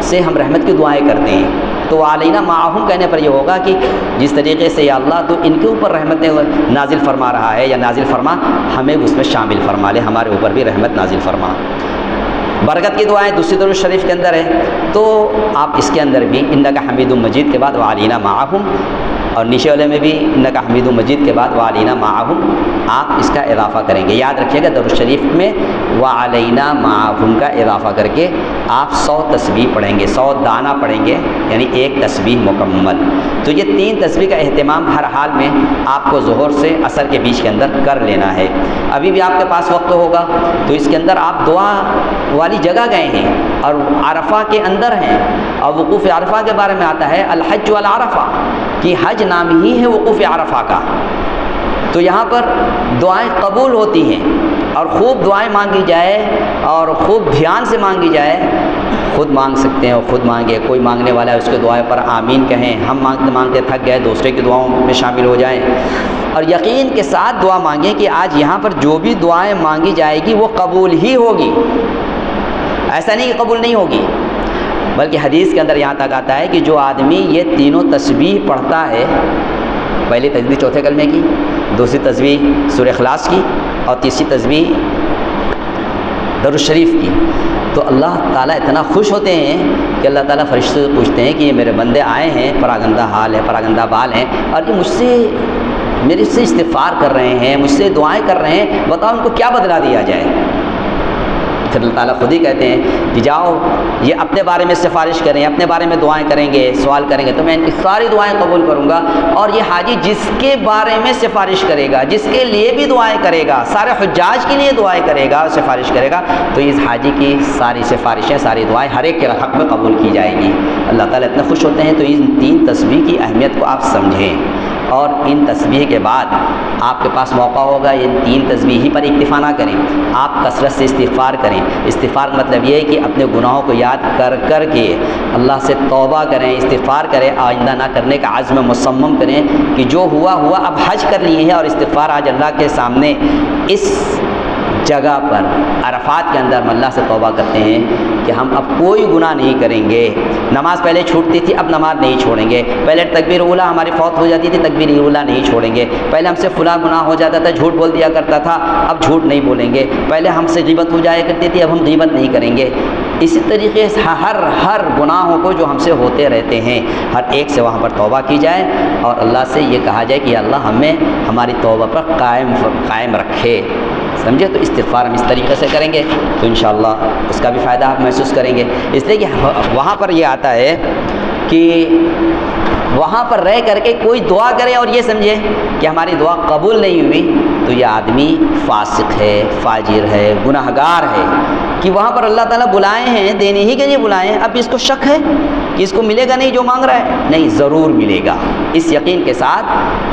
سے ہم رحمت کی دعائیں کرتے ہیں، تو وعلینا معہم کہنے پر یہ ہوگا کہ جس طریقے سے یا اللہ تو ان کے اوپر رحمتیں نازل فرما رہا ہے یا نازل فرما، ہمیں اس میں شامل فرما لے، ہمارے اوپر بھی رحمت نازل فرما۔ برکت کی دعائیں دوسری درود شریف کے اندر ہے، تو آپ اس کے اندر بھی انک حمید مجید کے بعد وعلینا معہم، اور نیچے والے میں بھی انک حمید مجید کے بعد وعلینا معہم آپ اس کا اضافہ کریں گے۔ یاد رکھیے گا درود شریف میں وعلینا معہم کا اضافہ کر کے آپ 100 تسبیح پڑھیں گے، 100 دانہ پڑھیں گے، یعنی ایک تسبیح مکمل۔ تو یہ 3 تسبیح کا اہتمام ہر حال میں آپ کو ظہر سے عصر کے بیچ کے اندر کر لینا ہے۔ ابھی بھی آپ کے پاس وقت ہوگا تو اس کے اندر آپ دعا والی جگہ گئے ہیں اور عرفہ کے اندر ہیں، اور وقوف عرفہ کے بارے میں آتا ہے الحج والعرفہ، کہ حج نام ہی ہے وقوف عرفہ کا، تو یہاں پر دعائیں قبول ہوتی ہیں، اور خوب دعائیں مانگی جائے اور خوب دھیان سے مانگی جائے۔ خود مانگ سکتے ہیں اور خود مانگے، کوئی مانگنے والا ہے اس کے دعائیں پر آمین کہیں، ہم مانگتے مانگتے تھک گئے دوسرے کی دعاؤں میں شامل ہو جائیں، اور یقین کے ساتھ دعا مانگیں کہ آج یہاں پر جو بھی دعائیں مانگی جائے گی وہ قبول ہی ہوگی، ایسا نہیں کہ قبول نہیں ہوگی، بلکہ حدیث کے اندر یہاں تک آتا ہے کہ جو آدمی یہ تینوں تسبیح پڑھتا ہے، پہلی تسبیح چوتھے کلمے کی، دوسری تسبیح سورہ اخلاص کی، اور تیسری تسبیح درود شریف کی، تو اللہ تعالیٰ اتنا خوش ہوتے ہیں کہ اللہ تعالیٰ فرشتوں سے پوچھتے ہیں کہ یہ میرے بندے آئے ہیں، پراگندہ حال ہے، پراگندہ بال ہیں، اور یہ مجھ سے میرے سے استغفار کر رہے ہیں، مجھ سے دعائیں کر رہے ہیں، بتاؤ ان کو کیا بدلا دیا جائے۔ پھر اللہ تعالیٰ خود ہی کہتے ہیں کہ جاؤ یہ اپنے بارے میں سفارش کریں، اپنے بارے میں دعائیں کریں گے، سوال کریں گے تو میں ان کی ساری دعائیں قبول کروں گا، اور یہ حاجی جس کے بارے میں سفارش کرے گا، جس کے لیے بھی دعائیں کرے گا، سارے حجاج کے لیے دعائیں کرے گا، سفارش کرے گا، تو اس حاجی کی ساری سفارشیں، ساری دعائیں ہر ایک کے حق میں قبول کی جائیں گی۔ اللہ تعالیٰ اتنے خوش ہوتے ہیں۔ تو ان 3 تسبیح کی اہمیت کو آپ سمجھیں، اور ان تسبیح کے بعد آپ کے پاس موقع ہوگا ان 3 تسبیح ہی پر اکتفا نہ کریں، آپ کثرت سے استغفار کریں۔ استغفار کا مطلب یہ ہے کہ اپنے گناہوں کو یاد کر کر کے اللہ سے توبہ کریں، استغفار کریں، آئندہ نہ کرنے کا عزم مصمم کریں کہ جو ہوا ہوا، اب حج کر لیے ہیں، اور استغفار آج اللہ کے سامنے اس جگہ پر عرفات کے اندر ہم اللہ سے توبہ کرتے ہیں کہ ہم اب کوئی گناہ نہیں کریں گے۔ نماز پہلے چھوٹتی تھی، اب نماز نہیں چھوڑیں گے۔ پہلے تکبیر اولیٰ ہماری فوت ہو جاتی تھی، تکبیر اولیٰ نہیں چھوڑیں گے۔ پہلے ہم سے فلاں گناہ ہو جاتا تھا، جھوٹ بول دیا کرتا تھا، اب جھوٹ نہیں بولیں گے۔ پہلے ہم سے غیبت ہو جایا کرتی تھی، اب ہم غیبت نہیں کریں گے۔ اسی طریقے سے ہر گناہوں کو جو ہم سے ہوتے رہتے ہیں، ہر ایک سے وہاں پر توبہ کی جائے، اور اللہ سے یہ کہا جائے کہ اللہ ہمیں ہماری توبہ پر قائم رکھے۔ سمجھے؟ تو استغفار ہم اس طریقے سے کریں گے تو انشاءاللہ اس کا بھی فائدہ آپ محسوس کریں گے۔ اس لیے کہ وہاں پر یہ آتا ہے کہ وہاں پر رہ کر کے کوئی دعا کرے اور یہ سمجھے کہ ہماری دعا قبول نہیں ہوئی، تو یہ آدمی فاسق ہے، فاجر ہے، گناہگار ہے، کہ وہاں پر اللہ تعالیٰ بلائے ہیں، دینے ہی کے لیے بلائے ہیں، اب اس کو شک ہے کہ اس کو ملے گا نہیں جو مانگ رہا ہے، نہیں، ضرور ملے گا۔ اس یقین کے ساتھ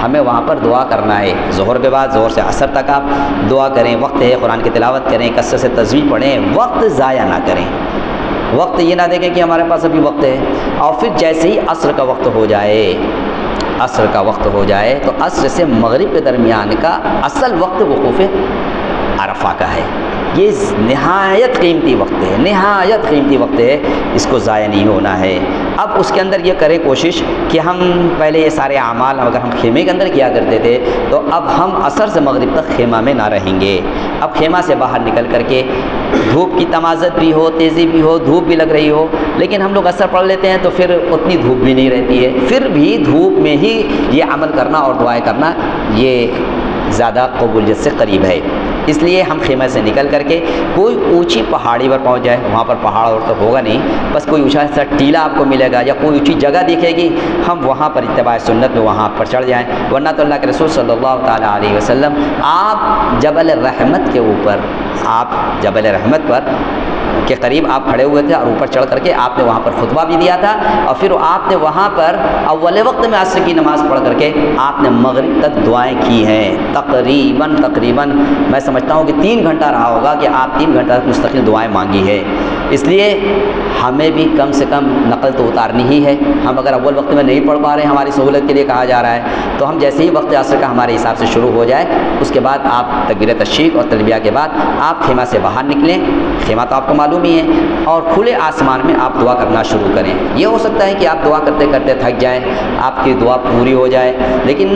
ہمیں وہاں پر دعا کرنا ہے۔ ظہر کے بعد ظہر سے عصر تک آپ دعا کریں، وقت ہے، قرآن کی تلاوت کریں، کثرت سے تسبیح پڑھیں، وقت ضائع نہ کریں۔ وقت یہ نہ دیکھیں کہ ہمارے پاس ابھی وقت ہے، اور پھر جیسے ہی عصر کا وقت ہو جائے، عصر کا وقت ہو جائے تو عصر سے مغرب کے درمیان کا اصل وقت وقوف عرفہ کا ہے۔ یہ نہایت قیمتی وقت ہے، نہایت قیمتی وقت ہے، اس کو ضائع نہیں ہونا ہے۔ اب اس کے اندر یہ کریں کوشش کہ ہم پہلے یہ سارے اعمال اگر ہم خیمے کے اندر کیا کرتے تھے تو اب ہم عصر سے مغرب تک خیمہ میں نہ رہیں گے۔ اب خیمہ سے باہر نکل کر کے دھوپ کی تمازت بھی ہو، تیزی بھی ہو، دھوپ بھی لگ رہی ہو، لیکن ہم لوگ عصر پڑھ لیتے ہیں تو پھر اتنی دھوپ بھی نہیں رہتی ہے، پھر بھی دھوپ میں ہی یہ عمل کرنا اور دعائیں کرنا یہ زیادہ قبولیت سے قریب ہے۔ اس لیے ہم خیمہ سے نکل کر کے کوئی اونچی پہاڑی پر پہنچ جائے، وہاں پر پہاڑ اور تو ہوگا نہیں، بس کوئی اونچا سا ٹیلا آپ کو ملے گا یا کوئی اونچی جگہ دکھے گی، ہم وہاں پر اتباع سنت میں وہاں پر چڑھ جائیں، ورنہ تو اللہ کے رسول صلی اللہ تعالیٰ علیہ وسلم آپ جبل رحمت کے اوپر، آپ جبل رحمت پر کے قریب آپ کھڑے ہوئے تھے اور اوپر چڑھ کر کے آپ نے وہاں پر خطبہ بھی دیا تھا، اور پھر آپ نے وہاں پر اول وقت میں عصر کی نماز پڑھ کر کے آپ نے مغرب تک دعائیں کی ہیں۔ تقریباً میں سمجھتا ہوں کہ 3 گھنٹہ رہا ہوگا کہ آپ 3 گھنٹہ تک مستقل دعائیں مانگی ہے۔ اس لیے ہمیں بھی کم سے کم نقل تو اتارنی ہی ہے۔ ہم اگر اول وقت میں نہیں پڑھ پا رہے ہیں، ہماری سہولت کے لیے کہا جا رہا ہے، تو ہم جیسے ہی وقت عصر کا ہمارے حساب سے شروع ہو جائے، اس کے بعد آپ تکبیر تشریق اور تلبیہ کے بعد آپ خیمہ سے باہر نکلیں۔ خیمہ تو آپ کو معلوم ہی ہے، اور کھلے آسمان میں آپ دعا کرنا شروع کریں۔ یہ ہو سکتا ہے کہ آپ دعا کرتے کرتے تھک جائیں، آپ کی دعا پوری ہو جائے، لیکن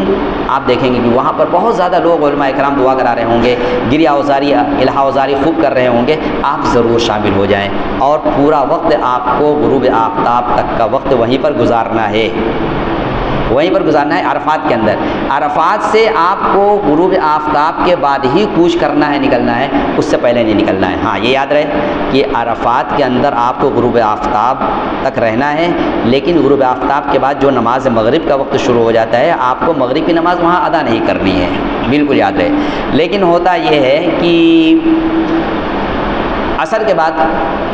آپ دیکھیں گے کہ وہاں پر بہت زیادہ لوگ علماء اکرام دعا کرا رہے ہوں گے، گریہ اوزاری، الہا اوزاری خوب کر رہے ہوں گے، آپ ضرور شامل ہو جائیں، اور پورا وقت آپ کو غروب آفتاب تک کا وقت وہیں پر گزارنا ہے، وہیں پر گزارنا ہے عرفات کے اندر۔ عرفات سے آپ کو غروب آفتاب کے بعد ہی کوچ کرنا ہے، نکلنا ہے، اس سے پہلے نہیں نکلنا ہے۔ ہاں، یہ یاد رہے کہ عرفات کے اندر آپ کو غروب آفتاب تک رہنا ہے، لیکن غروب آفتاب کے بعد جو نماز مغرب کا وقت شروع ہو جاتا ہے، آپ کو مغرب کی نماز وہاں ادا نہیں کرنی ہے، بالکل یاد رہے۔ لیکن ہوتا یہ ہے کہ عصر کے بعد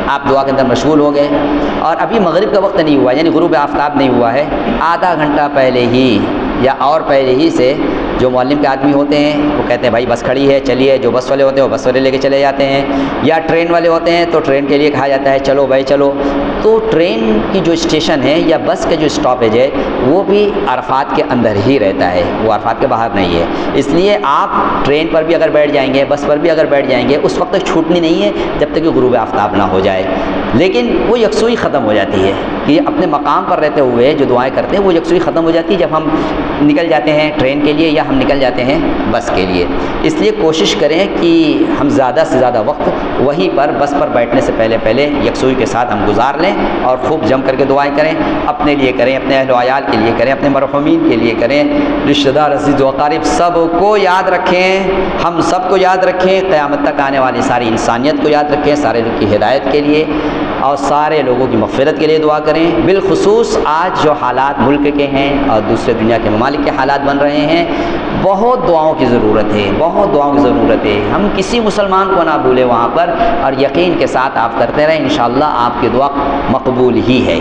آپ دعا کے اندر مشغول ہو گئے اور ابھی مغرب کا وقت نہیں ہوا، یعنی غروب آفتاب نہیں ہوا ہے، آدھا گھنٹہ پہلے ہی یا اور پہلے ہی سے جو معلم کے آدمی ہوتے ہیں وہ کہتے ہیں بھائی بس کھڑی ہے، چلیے۔ جو بس والے ہوتے ہیں وہ بس والے لے کے چلے جاتے ہیں، یا ٹرین والے ہوتے ہیں تو ٹرین کے لیے کہا جاتا ہے چلو بھائی چلو۔ تو ٹرین کی جو اسٹیشن ہے یا بس کا جو اسٹاپیج ہے وہ بھی عرفات کے اندر ہی رہتا ہے، وہ عرفات کے باہر نہیں ہے۔ اس لیے آپ ٹرین پر بھی اگر بیٹھ جائیں گے، بس پر بھی اگر بیٹھ جائیں گے، اس وقت تک چھوٹنی نہیں ہے جب تک کہ غروب آفتاب نہ ہو جائے، لیکن وہ یکسوئی ختم ہو جاتی ہے کہ اپنے مقام پر رہتے ہوئے جو دعائیں کرتے ہیں وہ یکسوئی ختم ہو جاتی ہے جب ہم نکل جاتے ہیں ٹرین کے لیے یا ہم نکل جاتے ہیں بس کے لیے۔ اس لیے کوشش کریں کہ ہم زیادہ سے زیادہ وقت وہیں پر بس پر بیٹھنے سے پہلے یکسوئی کے ساتھ ہم گزار لیں اور خوب جم کر کے دعائیں کریں، اپنے لیے کریں، اپنے اہل و عیال کے لیے کریں، اپنے مرحومین کے لیے کریں، رشتہ دار عزیز و اقارب سب کو یاد رکھیں، ہم سب کو یاد رکھیں، قیامت تک آنے والی ساری انسانیت کو یاد رکھیں، سارے لوگ کی ہدایت کے لیے اور سارے لوگوں کی مغفرت کے لیے دعا کریں۔ بالخصوص آج جو حالات ملک کے ہیں اور دوسرے دنیا کے ممالک کے حالات بن رہے ہیں، بہت دعاؤں کی ضرورت ہے، بہت دعاؤں کی ضرورت ہے۔ ہم کسی مسلمان کو نہ بھولیں وہاں پر، اور یقین کے ساتھ آپ کرتے رہیں، انشاءاللہ آپ کی دعا مقبول ہی ہے،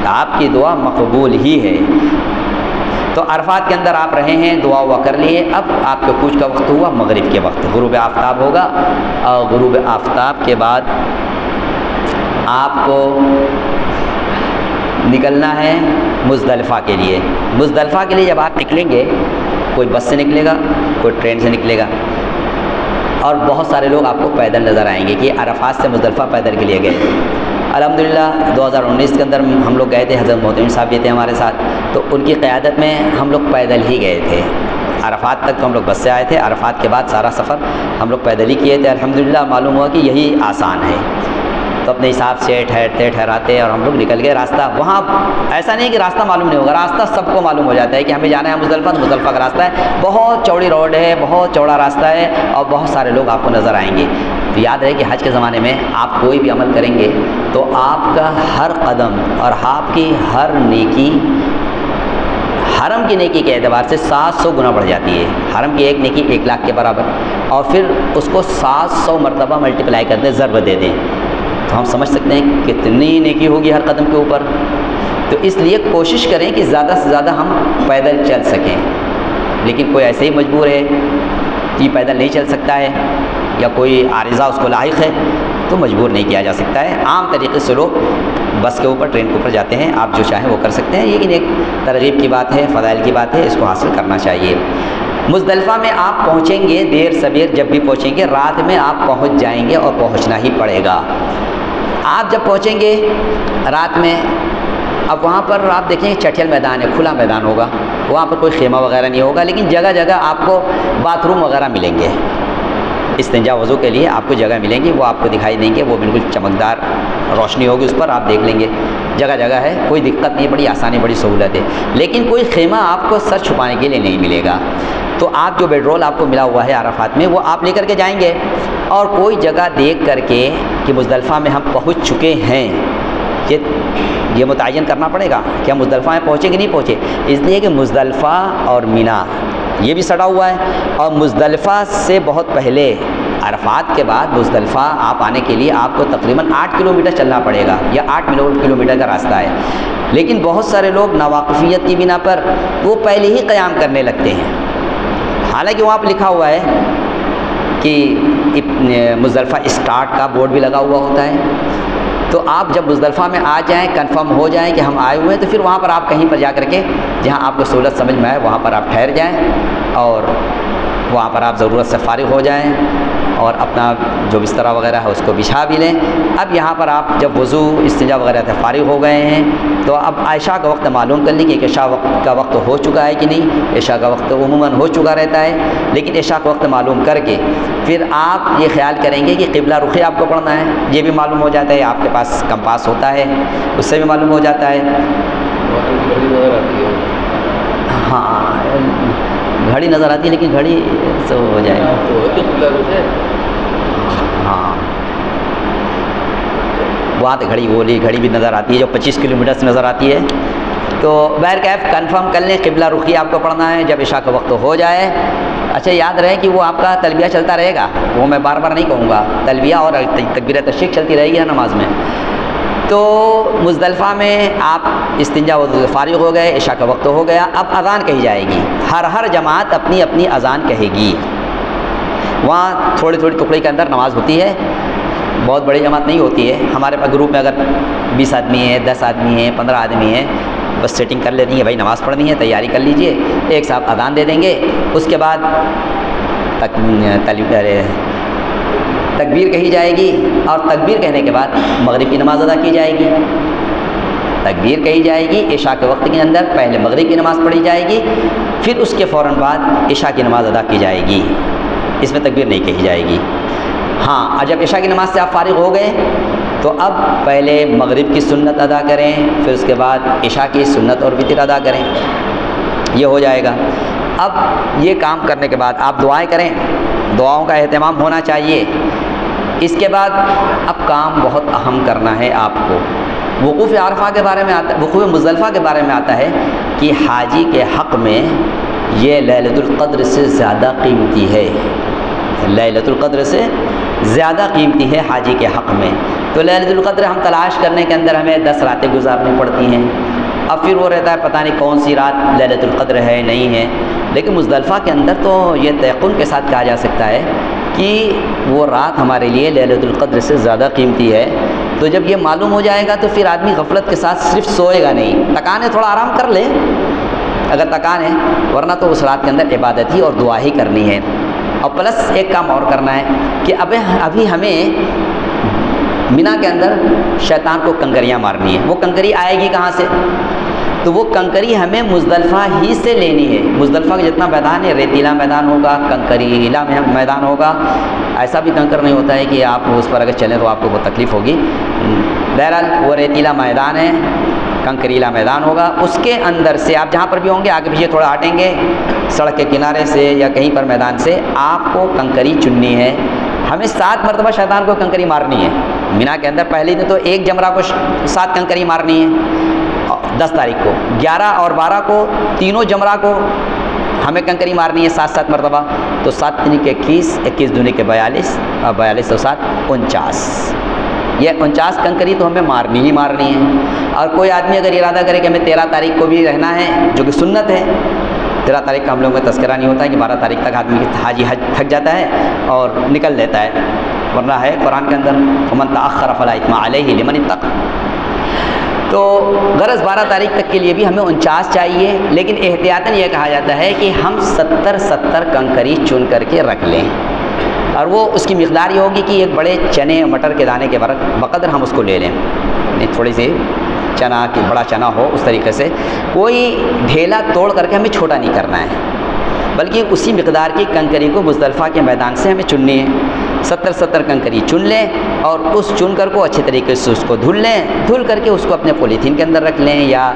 آپ کی دعا مقبول ہی ہے۔ تو عرفات کے اندر آپ رہے ہیں، دعا ہوا کر لیے، اب آپ کے کوچ کا وقت ہوا مغرب کے وقت، غروب آفتاب ہوگا، اور غروب آفتاب کے بعد آپ کو نکلنا ہے مزدلفہ کے لیے۔ مزدلفہ کے لیے جب آپ نکلیں گے، کوئی بس سے نکلے گا، کوئی ٹرین سے نکلے گا، اور بہت سارے لوگ آپ کو پیدل نظر آئیں گے کہ عرفات سے مزدلفہ پیدل کے لیے گئے۔ الحمدللہ 2019 کے اندر ہم لوگ گئے تھے، حضرت محتمین صاحب بھی تھے ہمارے ساتھ، تو ان کی قیادت میں ہم لوگ پیدل ہی گئے تھے۔ عرفات تک ہم لوگ بس سے آئے تھے، عرفات کے بعد سارا سفر ہم لوگ پیدل ہی کیے تھے۔ الحمدللہ معلوم ہوا کہ یہی آسان ہے، تو اپنے حساب سے ٹھہرتے ٹھہراتے اور ہم لوگ نکل گئے۔ راستہ وہاں ایسا نہیں کہ راستہ معلوم نہیں ہوگا، راستہ سب کو معلوم ہو جاتا ہے کہ ہمیں جانا ہے مزدلفہ، تو مزدلفہ کا راستہ ہے، بہت چوڑی روڈ ہے، بہت چوڑا راستہ ہے، اور بہت سارے لوگ آپ کو نظر آئیں گے۔ تو یاد رہے کہ حج کے زمانے میں آپ کوئی بھی عمل کریں گے تو آپ کا ہر قدم اور آپ کی ہر نیکی حرم کی نیکی کے اعتبار سے 700 گنا بڑھ جاتی ہے۔ حرم کی ایک نیکی 1 لاکھ کے برابر، اور پھر اس کو 700 مرتبہ ملٹیپلائی کر دیں، ضرب دے دیں، تو ہم سمجھ سکتے ہیں کتنی نیکی ہوگی ہر قدم کے اوپر۔ تو اس لیے کوشش کریں کہ زیادہ سے زیادہ ہم پیدل چل سکیں، لیکن کوئی ایسے ہی مجبور ہے کہ پیدل نہیں چل سکتا ہے یا کوئی عارضہ اس کو لاحق ہے تو مجبور نہیں کیا جا سکتا ہے۔ عام طریقے سے لوگ بس کے اوپر، ٹرین کے اوپر جاتے ہیں، آپ جو چاہیں وہ کر سکتے ہیں، لیکن ایک ترغیب کی بات ہے، فضائل کی بات ہے، اس کو حاصل کرنا چاہیے۔ مزدلفہ میں آپ پہنچیں گے دیر سویر، جب بھی پہنچیں گے رات میں آپ پہنچ جائیں گے، اور پہنچنا ہی پڑے گا۔ آپ جب پہنچیں گے رات میں، اب وہاں پر آپ دیکھیں چٹھیل میدان ہے، کھلا میدان ہوگا، وہاں پر کوئی خیمہ وغیرہ نہیں ہوگا، لیکن جگہ جگہ آپ کو باتھ روم وغیرہ ملیں گے، استنجا وضو کے لیے آپ کو جگہ ملیں گی، وہ آپ کو دکھائی دیں گے، وہ بالکل چمکدار روشنی ہوگی اس پر، آپ دیکھ لیں گے، جگہ جگہ ہے، کوئی دقت نہیں، بڑی آسانی، بڑی سہولت ہے۔ لیکن کوئی خیمہ آپ کو سر چھپانے کے لیے نہیں ملے گا، تو آپ جو بیڈ رول آپ کو ملا ہوا ہے عرفات میں، وہ آپ لے کر کے جائیں گے، اور کوئی جگہ دیکھ کر کے کہ مزدلفہ میں ہم پہنچ چکے ہیں، یہ متعین کرنا پڑے گا کہ ہم مزدلفہ میں پہنچے کہ نہیں پہنچے، اس لیے کہ مزدلفہ اور مینا یہ بھی سڑا ہوا ہے، اور مزدلفہ سے بہت پہلے عرفات کے بعد مزدلفہ آپ آنے کے لیے آپ کو تقریباً 8 کلومیٹر چلنا پڑے گا، یا 8 کلومیٹر کا راستہ ہے، لیکن بہت سارے لوگ ناواقفیت کی بنا پر وہ پہلے ہی قیام کرنے لگتے ہیں، حالانکہ وہاں پہ لکھا ہوا ہے کہ مزدلفہ اسٹارٹ کا بورڈ بھی لگا ہوا ہوتا ہے۔ تو آپ جب مزدلفہ میں آ جائیں، کنفرم ہو جائیں کہ ہم آئے ہوئے ہیں، تو پھر وہاں پر آپ کہیں پر جا کر کے جہاں آپ کو سہولت سمجھ میں آئے وہاں پر آپ ٹھہر جائیں، اور وہاں پر آپ ضرورت سے فارغ ہو جائیں، اور اپنا جو بستر وغیرہ ہے اس کو بچھا بھی لیں۔ اب یہاں پر آپ جب وضو استنجا وغیرہ سے فارغ ہو گئے ہیں، تو اب عشاء کا وقت معلوم کر لیجیے کہ عشاء کا وقت ہو چکا ہے کہ نہیں۔ عشاء کا وقت عموماً ہو چکا رہتا ہے، لیکن عشاء کا وقت معلوم کر کے پھر آپ یہ خیال کریں گے کہ قبلہ رخی آپ کو پڑھنا ہے، یہ بھی معلوم ہو جاتا ہے، آپ کے پاس کمپاس ہوتا ہے اس سے بھی معلوم ہو جاتا ہے۔ ہاں گھڑی نظر آتی ہے، لیکن گھڑی سے ہو جائے گا، ہاں وہاں تو گھڑی بھی نظر آتی ہے جو 25 کلومیٹر سے نظر آتی ہے۔ تو بہرکیف کنفرم کر لیں، قبلہ رخی آپ کو پڑھنا ہے جب عشاء کا وقت ہو جائے۔ اچھا یاد رہے کہ وہ آپ کا تلبیہ چلتا رہے گا، وہ میں بار بار نہیں کہوں گا، تلبیہ اور تکبیرۃ تشریق چلتی رہے گی ہر نماز میں۔ تو مزدلفہ میں آپ استنجا وضو سے فارغ ہو گئے، عشاء کا وقت ہو گیا، اب اذان کہی جائے گی، ہر جماعت اپنی اپنی اذان کہے گی۔ وہاں تھوڑی ٹکڑی کے اندر نماز ہوتی ہے، بہت بڑی جماعت نہیں ہوتی ہے، ہمارے پاس گروپ میں اگر 20 آدمی ہیں، 10 آدمی ہیں، 15 آدمی ہیں، بس سیٹنگ کر لیتی ہیں، بھائی نماز پڑھنی ہے، تیاری کر لیجئے، ایک ساتھ اذان دے دیں گے، اس کے بعد تکبیر کہی جائے گی، اور تکبیر کہنے کے بعد مغرب کی نماز ادا کی جائے گی۔ تکبیر کہی جائے گی عشاء کے وقت کے اندر، پہلے مغرب کی نماز پڑھی جائے گی، پھر اس کے فوراً بعد عشاء کی نماز ادا کی جائے گی، اس میں تکبیر نہیں کہی جائے گی۔ ہاں، جب عشاء کی نماز سے آپ فارغ ہو گئے تو اب پہلے مغرب کی سنت ادا کریں، پھر اس کے بعد عشاء کی سنت اور وتر ادا کریں، یہ ہو جائے گا۔ اب یہ کام کرنے کے بعد آپ دعائیں کریں، دعاؤں کا اہتمام ہونا چاہیے۔ اس کے بعد اب کام بہت اہم کرنا ہے آپ کو۔ وقوف عرفہ کے بارے میں آتا ہے، وقوف مزدلفہ کے بارے میں آتا ہے کہ حاجی کے حق میں یہ لیلۃ القدر سے زیادہ قیمتی ہے، لیلۃ القدر سے زیادہ قیمتی ہے حاجی کے حق میں۔ تو لیلۃ القدر ہم تلاش کرنے کے اندر ہمیں 10 راتیں گزارنی پڑتی ہیں، اب پھر وہ رہتا ہے پتہ نہیں کون سی رات لیلۃ القدر ہے نہیں ہے، لیکن مزدلفہ کے اندر تو یہ تیقن کے ساتھ کہا جا سکتا ہے کہ وہ رات ہمارے لیے لیلۃ القدر سے زیادہ قیمتی ہے۔ تو جب یہ معلوم ہو جائے گا تو پھر آدمی غفلت کے ساتھ صرف سوئے گا نہیں، تکان ہے تھوڑا آرام کر لے اگر تکان ہے، ورنہ تو اس رات کے اندر عبادت ہی اور دعا ہی کرنی ہے۔ اور پلس ایک کام اور کرنا ہے کہ ابھی ہمیں مینا کے اندر شیطان کو کنکریاں مارنی ہے۔ وہ کنکری آئے گی کہاں سے؟ تو وہ کنکری ہمیں مزدلفہ ہی سے لینی ہے۔ مزدلفہ کا جتنا میدان ہے، ریتیلا میدان ہوگا، کنکریلا میدان ہوگا، ایسا بھی کنکر نہیں ہوتا ہے کہ آپ اس پر اگر چلیں تو آپ کو بہت تکلیف ہوگی۔ بہرحال وہ ریتیلا میدان ہے، کنکریلا میدان ہوگا، اس کے اندر سے آپ جہاں پر بھی ہوں گے آگے پیچھے تھوڑا ہٹیں گے، سڑک کے کنارے سے یا کہیں پر میدان سے آپ کو کنکری چننی ہے۔ ہمیں 7 مرتبہ شیطان کو کنکری مارنی ہے مینا کے اندر۔ پہلی دن تو ایک جمرہ کو 7 کنکری مارنی ہے 10 تاریخ کو، 11 اور 12 کو تینوں جمرہ کو ہمیں کنکری مارنی ہے 7 مرتبہ۔ تو 7 دن کے 21، 21 دن کے 42 اور 42 اور 7 49، یہ 49 کنکری تو ہمیں مارنی ہی مارنی ہے۔ اور کوئی آدمی اگر ارادہ کرے کہ ہمیں 13 تاریخ کو بھی رہنا ہے، جو کہ سنت ہے، 13 تاریخ کا ہم لوگوں کا تذکرہ نہیں ہوتا ہے کہ 12 تاریخ تک آدمی حاجی حج تھک جاتا ہے اور نکل لیتا ہے، ورنہ ہے قرآن کے اندر ومن تأخر فلا اثم علیہ لمن اتقى۔ تو غرض 12 تاریخ تک کے لیے بھی ہمیں 49 چاہیے، لیکن احتیاطاً یہ کہا جاتا ہے کہ ہم 70 کنکری چن کر کے رکھ لیں، اور وہ اس کی مقدار یہ ہوگی کہ ایک بڑے چنے مٹر کے دانے کے بقدر ہم اس کو لے لیں، یعنی تھوڑی سی چنا کہ بڑا چنا ہو اس طریقے سے۔ کوئی ڈھیلا توڑ کر کے ہمیں چھوٹا نہیں کرنا ہے، بلکہ اسی مقدار کی کنکری کو مزدلفہ کے میدان سے ہمیں چننی ہے۔ 70 کنکری چن لیں اور اس چن کر کو اچھے طریقے سے اس کو دھل لیں، دھل کر کے اس کو اپنے پولیتھین کے اندر رکھ لیں، یا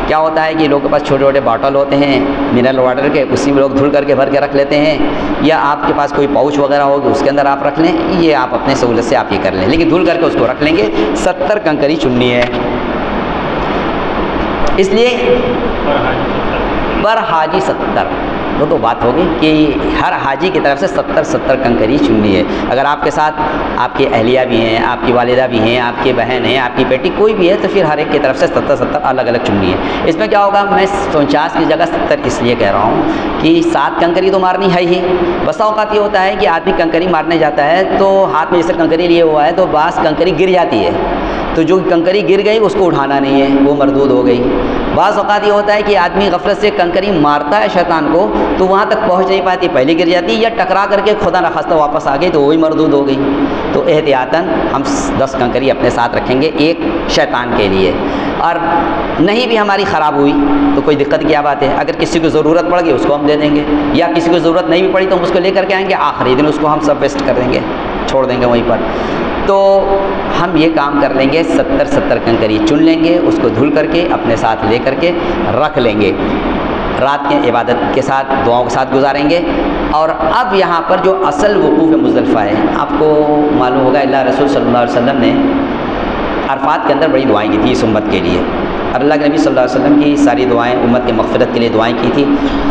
کیا ہوتا ہے کہ لوگوں کے پاس چھوٹے چھوٹے باٹل ہوتے ہیں منرل واٹر کے، اسی میں لوگ دھل کر کے بھر کے رکھ لیتے ہیں، یا آپ کے پاس کوئی پاؤچ وغیرہ ہوگی اس کے اندر آپ رکھ لیں، یہ آپ اپنے سہولت سے آپ یہ کر لیں، لیکن دھل کر کے اس کو رکھ لیں گے۔ 70 کنکری چننی ہے، اس لیے پر حاجی 70، وہ تو بات ہوگی کہ ہر حاجی کی طرف سے 70 کنکری چننی ہے۔ اگر آپ کے ساتھ آپ کی اہلیہ بھی ہیں، آپ کی والدہ بھی ہیں، آپ کی بہن ہے، آپ کی بیٹی کوئی بھی ہے، تو پھر ہر ایک کی طرف سے 70 الگ الگ چننی ہے۔ اس میں کیا ہوگا، میں 49 کی جگہ 70 اس لیے کہہ رہا ہوں کہ 7 کنکری تو مارنی ہے ہی۔ بسا اوقات یہ ہوتا ہے کہ آدمی کنکری مارنے جاتا ہے تو ہاتھ میں جیسے کنکری لیے ہوا ہے تو بعض کنکری گر جاتی ہے، تو جو کنکری گر گئی اس کو اٹھانا نہیں ہے، وہ مردود ہو گئی۔ بعض اوقات یہ ہوتا ہے کہ آدمی غفلت سے کنکری مارتا ہے شیطان کو تو وہاں تک پہنچ نہیں پاتی، پہلے گر جاتی، یا ٹکرا کر کے خدا نخواستہ واپس آ گئی تو وہی مردود ہو گئی۔ تو احتیاطاً ہم 10 کنکری اپنے ساتھ رکھیں گے ایک شیطان کے لیے، اور نہیں بھی ہماری خراب ہوئی تو کوئی دقت کیا بات ہے، اگر کسی کو ضرورت پڑ گئی اس کو ہم دے دیں گے، یا کسی کو ضرورت نہیں بھی پڑی تو ہم اس کو لے کر کے آئیں گے، آخری دن اس کو ہم سب ویسٹ کر دیں گے، چھوڑ دیں گے وہیں پر۔ تو ہم یہ کام کر لیں گے، 70 کنکری چن لیں گے، اس کو دھل کر کے اپنے ساتھ لے کر کے رکھ لیں گے، رات کے عبادت کے ساتھ دعاؤں کے ساتھ گزاریں گے۔ اور اب یہاں پر جو اصل وقوف مزدلفہ ہے، آپ کو معلوم ہوگا اللہ رسول صلی اللہ علیہ وسلم نے عرفات کے اندر بڑی دعائیں کی تھی اس امت کے لیے، اور اللہ کے نبی صلی اللہ علیہ وسلم کی ساری دعائیں امت کی مغفرت کے لیے دعائیں کی تھی،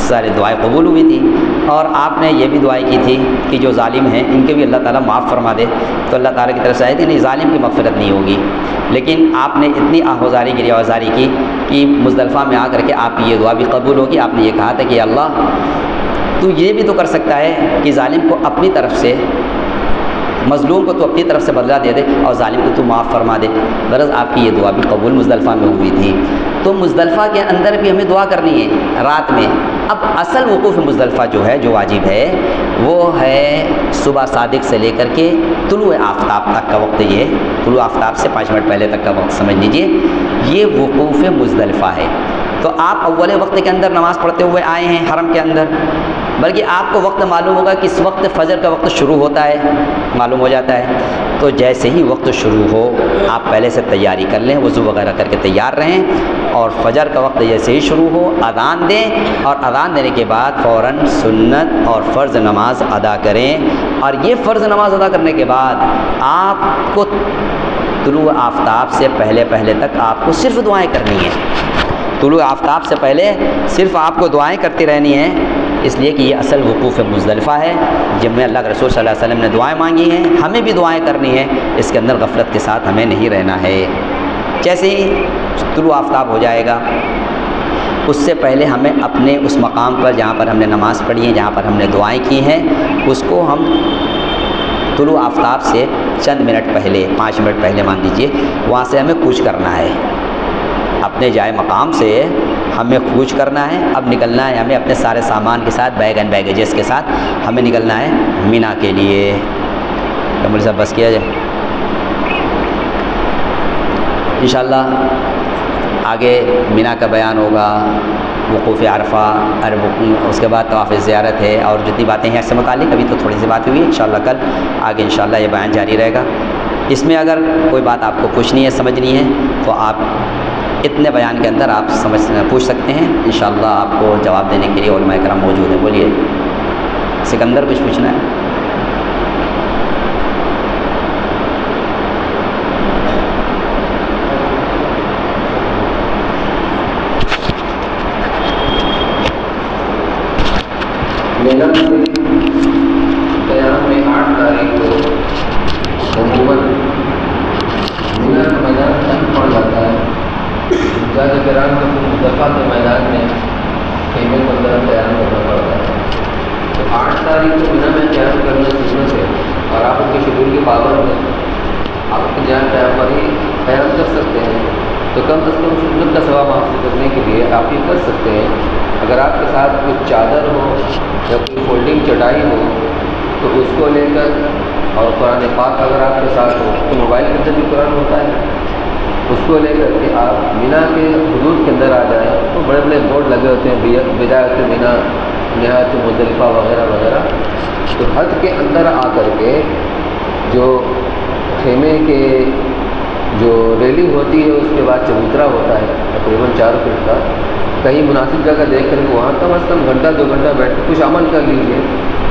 ساری دعائیں قبول ہوئی تھی، اور آپ نے یہ بھی دعائیں کی تھی کہ جو ظالم ہیں ان کے بھی اللہ تعالیٰ معاف فرما دے، تو اللہ تعالیٰ کی طرف سے آئے تھے نہیں ظالم کی مغفرت نہیں ہوگی، لیکن آپ نے اتنی آہوزاری کی آوازاری کی کہ مزدلفہ میں آ کر کے آپ کی یہ دعا بھی قبول ہوگی۔ آپ نے یہ کہا تھا کہ اللہ تو یہ بھی تو کر سکتا ہے کہ ظالم کو اپنی طرف سے، مظلوم کو تو اپنی طرف سے بدلہ دے دے اور ظالم کو تو معاف فرما دے۔ غرض آپ کی یہ دعا بھی قبول مزدلفہ میں ہوئی تھی۔ تو مزدلفہ کے اندر بھی ہمیں دعا کرنی ہے رات میں۔ اب اصل وقوف مزدلفہ جو ہے، جو واجب ہے، وہ ہے صبح صادق سے لے کر کے طلوع آفتاب تک کا وقت۔ یہ طلوع آفتاب سے 5 منٹ پہلے تک کا وقت سمجھ لیجئے، یہ وقوف مزدلفہ ہے۔ تو آپ اول وقت کے اندر نماز پڑھتے ہوئے آئے ہیں حرم کے اندر، بلکہ آپ کو وقت معلوم ہوگا کہ اس وقت فجر کا وقت شروع ہوتا ہے، معلوم ہو جاتا ہے۔ تو جیسے ہی وقت شروع ہو آپ پہلے سے تیاری کر لیں، وضو وغیرہ کر کے تیار رہیں، اور فجر کا وقت جیسے ہی شروع ہو اذان دیں، اور اذان دینے کے بعد فوراً سنت اور فرض نماز ادا کریں۔ اور یہ فرض نماز ادا کرنے کے بعد آپ کو طلوع آفتاب سے پہلے تک آپ کو صرف دعائیں کرنی ہیں۔ طلوع آفتاب سے پہلے صرف آپ کو دعائیں کرتی رہنی ہیں، اس لیے کہ یہ اصل وقوف مزدلفہ ہے جب میں اللہ کے رسول صلی اللہ علیہ وسلم نے دعائیں مانگی ہیں، ہمیں بھی دعائیں کرنی ہیں، اس کے اندر غفلت کے ساتھ ہمیں نہیں رہنا ہے۔ جیسے ہی طلوع آفتاب ہو جائے گا، اس سے پہلے ہمیں اپنے اس مقام پر جہاں پر ہم نے نماز پڑھی ہے، جہاں پر ہم نے دعائیں کی ہیں، اس کو ہم طلوع آفتاب سے چند منٹ پہلے، 5 منٹ پہلے مان لیجیے، وہاں سے ہمیں کوچ کرنا ہے، اپنے جائے مقام سے ہمیں کوچ کرنا ہے۔ اب نکلنا ہے ہمیں اپنے سارے سامان کے ساتھ، بیگ اینڈ بیگیجز کے ساتھ ہمیں نکلنا ہے مینا کے لیے۔ کمل صاحب بس کیا جائے، انشاءاللہ آگے مینا کا بیان ہوگا، وقوف عرفہ، اس کے بعد طواف زیارت ہے، اور جتنی باتیں ہیں اس سے متعلق ابھی تو تھوڑی سی بات ہوئی ہے، انشاءاللہ کل آگے انشاءاللہ یہ بیان جاری رہے گا۔ اس میں اگر کوئی بات آپ کو پوچھنی ہے، سمجھنی ہے، تو آپ اتنے بیان کے اندر آپ پوچھ سکتے ہیں، انشاءاللہ آپ کو جواب دینے کے لیے علماء کرام موجود ہیں۔ بولیے سکندر، کچھ پوچھنا ہے؟ مینا سے قیام میں 8 تاریخ کو عموماً مینا کا میدان تنگ پڑ جاتا ہے، زیادہ گرام کو مصطفیٰ کے میدان میں خیمے کو اندر قیام کرنا پڑتا ہے۔ تو 8 تاریخ کو مینا میں قیام کرنا سنت ہے، اور آپ ان کے شیڈول کے پابند ہیں، آپ کی جان قیام پر ہی قیام کر سکتے ہیں، تو کم از کم سنت کا ثواب حاصل کرنے کے لیے آپ یہ کر سکتے ہیں۔ اگر آپ کے ساتھ کچھ چادر ہو یا کوئی فولڈنگ چٹائی ہو تو اس کو لے کر، اور قرآن پاک اگر آپ کے ساتھ ہو تو موبائل کے اندر بھی قرآن ہوتا ہے، اس کو لے کر کے آپ مینا کے حدود کے اندر آ جائیں۔ تو بڑے بڑے بورڈ لگے ہوتے ہیں، بدایت مینا، نہایت مزدلفہ وغیرہ وغیرہ، تو حد کے اندر آ کر کے جو خیمے کے جو ریلنگ ہوتی ہے اس کے بعد چبوترا ہوتا ہے تقریباً 4 فٹ کا، کہیں مناسب جگہ دیکھ کر کے وہاں کم از کم گھنٹہ 2 گھنٹہ بیٹھ کے کچھ عمل کر لیجیے،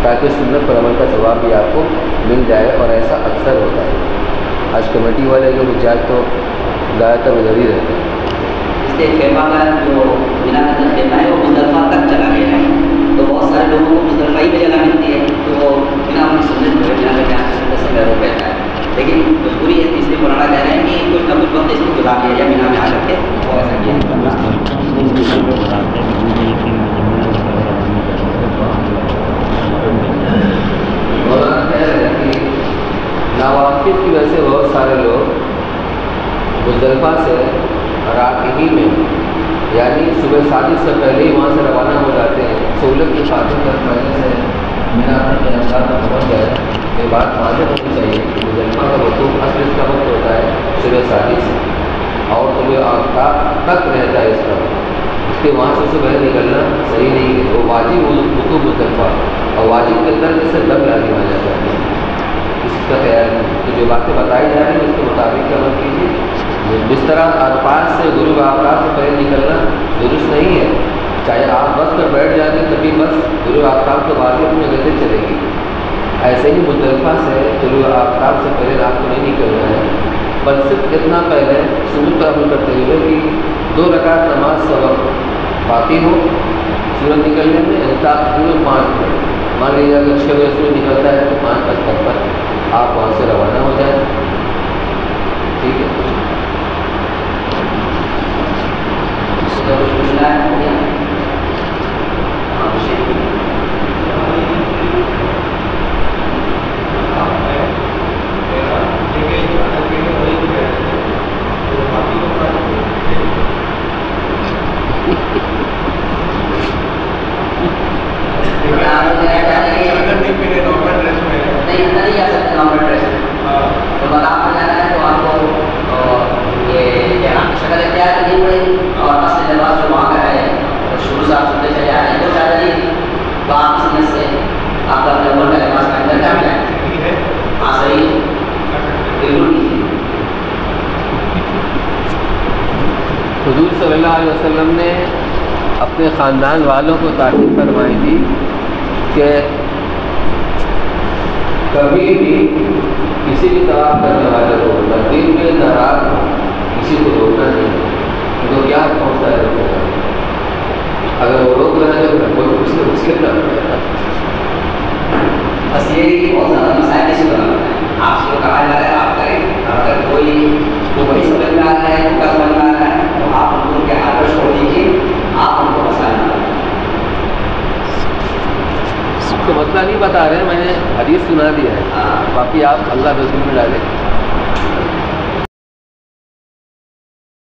تاکہ سنت پر عمل کا ثواب بھی آپ کو مل جائے، اور ایسا اکثر ہوتا ہے۔ آج کمیٹی والے جو رجاج تو زیادہ تر ادھر ہی رہتے ہیں۔ اس سے خیمہ کا جو مینا کا خیمہ ہے وہ مزدلفہ تک چلا گیا ہے، تو بہت سارے لوگوں کو مزدلفہ ہی میں جگہ ملتی ہے، تو وہ مینا کی سنت جو ہے مینا کا قیام سے محروم رہتا ہے۔ لیکن مجبوری ہے، اس لیے مولانا کہہ رہے ہیں کہ کچھ نہ کچھ وقت اس کو گزار لیا جائے مینا میں آ کر کے، وہ ایسا کیا مولانا کہہ رہے ہیں کہ ناواقف کی وجہ سے بہت سارے لوگ مزدلفہ سے رات ہی میں، یعنی صبح صادق سے پہلے ہی وہاں سے روانہ ہو جاتے ہیں، سہولت کی خاطر کر پہلے سے مینا اپنے انسان میں پہنچ جائے۔ یہ بات واضح ہونی چاہیے کہ مزدلفہ کا وقوف اصل اس کا وقت ہوتا ہے صبح صادق سے، اور طلوع آفتاب تک رہتا ہے اس کا وقت، اس کے وہاں سے صبح نکلنا صحیح نہیں ہے۔ وہ واجب وقوف مزدلفہ، اور واجب کے اندر جیسے دم لازم آ جاتا ہے، اس کا خیال ہے۔ تو جو باتیں بتائی جا رہی ہیں اس کے مطابق عمل کیجیے۔ جس طرح آس سے غروب آفتاب سے پہلے نکلنا درست نہیں ہے، چاہے آپ بس پر بیٹھ جائیں گے تبھی بس غروب آفتاب کے بعد اپنے گتے چلے گی، ایسے ہی مزدلفہ سے طلوع آفتاب سے پہلے رات کو نہیں نکلنا ہے، بس صرف اتنا پہلے سنت پر عمل کرتے ہوئے کہ 2 رکعت نماز سے وقت باقی ہو سورج نکلنے میں، تقریباً 5 منٹ، مان لیجیے اگر 6 بجے سورج نکلتا ہے تو 5:55 پر آپ وہاں سے روانہ ہو جائیں، ٹھیک ہے۔ کچھ پوچھنا ہے؟ نارمل ڈریس ہے تو مقام پر جانا ہے تو آپ کو یہ احرام کی شکل اختیار کرنی پڑے گی اور اصل لباس جو وہاں کا ہے شروع سے آپ سنتے چلے آ رہے ہیں وہ چادری تو آپ اس نیت سے آپ کا اپنے عمر کا لباس پہن کر کام لائیں. ہاں صحیح ہے بالکل ٹھیک ہے. حضور صلی اللہ علیہ وسلم نے اپنے خاندان والوں کو تاکید فرمائی تھی کہ کبھی بھی کسی بھی طواف کرنے والے کو تقدیر میں ناراض کسی کو روکنا نہیں. تو کیا پہنچتا ہے اگر وہ روک رہے ہیں تو کوئی کچھ نہ کچھ کرنا پڑے گا. بس یہ بہت زیادہ مسائل کسی کو نہ بتائیں. آپ سے کہا جا رہا ہے آپ کریں. اگر کوئی وہی سمجھ میں آ رہا ہے ان کا سمجھ میں آ رہا ہے تو آپ ان کے ہاتھ پر چھوڑ دیجیے. آپ ان کو مسائل نہ بتائیں. اس کو مسئلہ نہیں بتا رہے ہیں, میں نے حدیث سنا دیا ہے, باقی آپ اللہ رسول میں ڈالیں.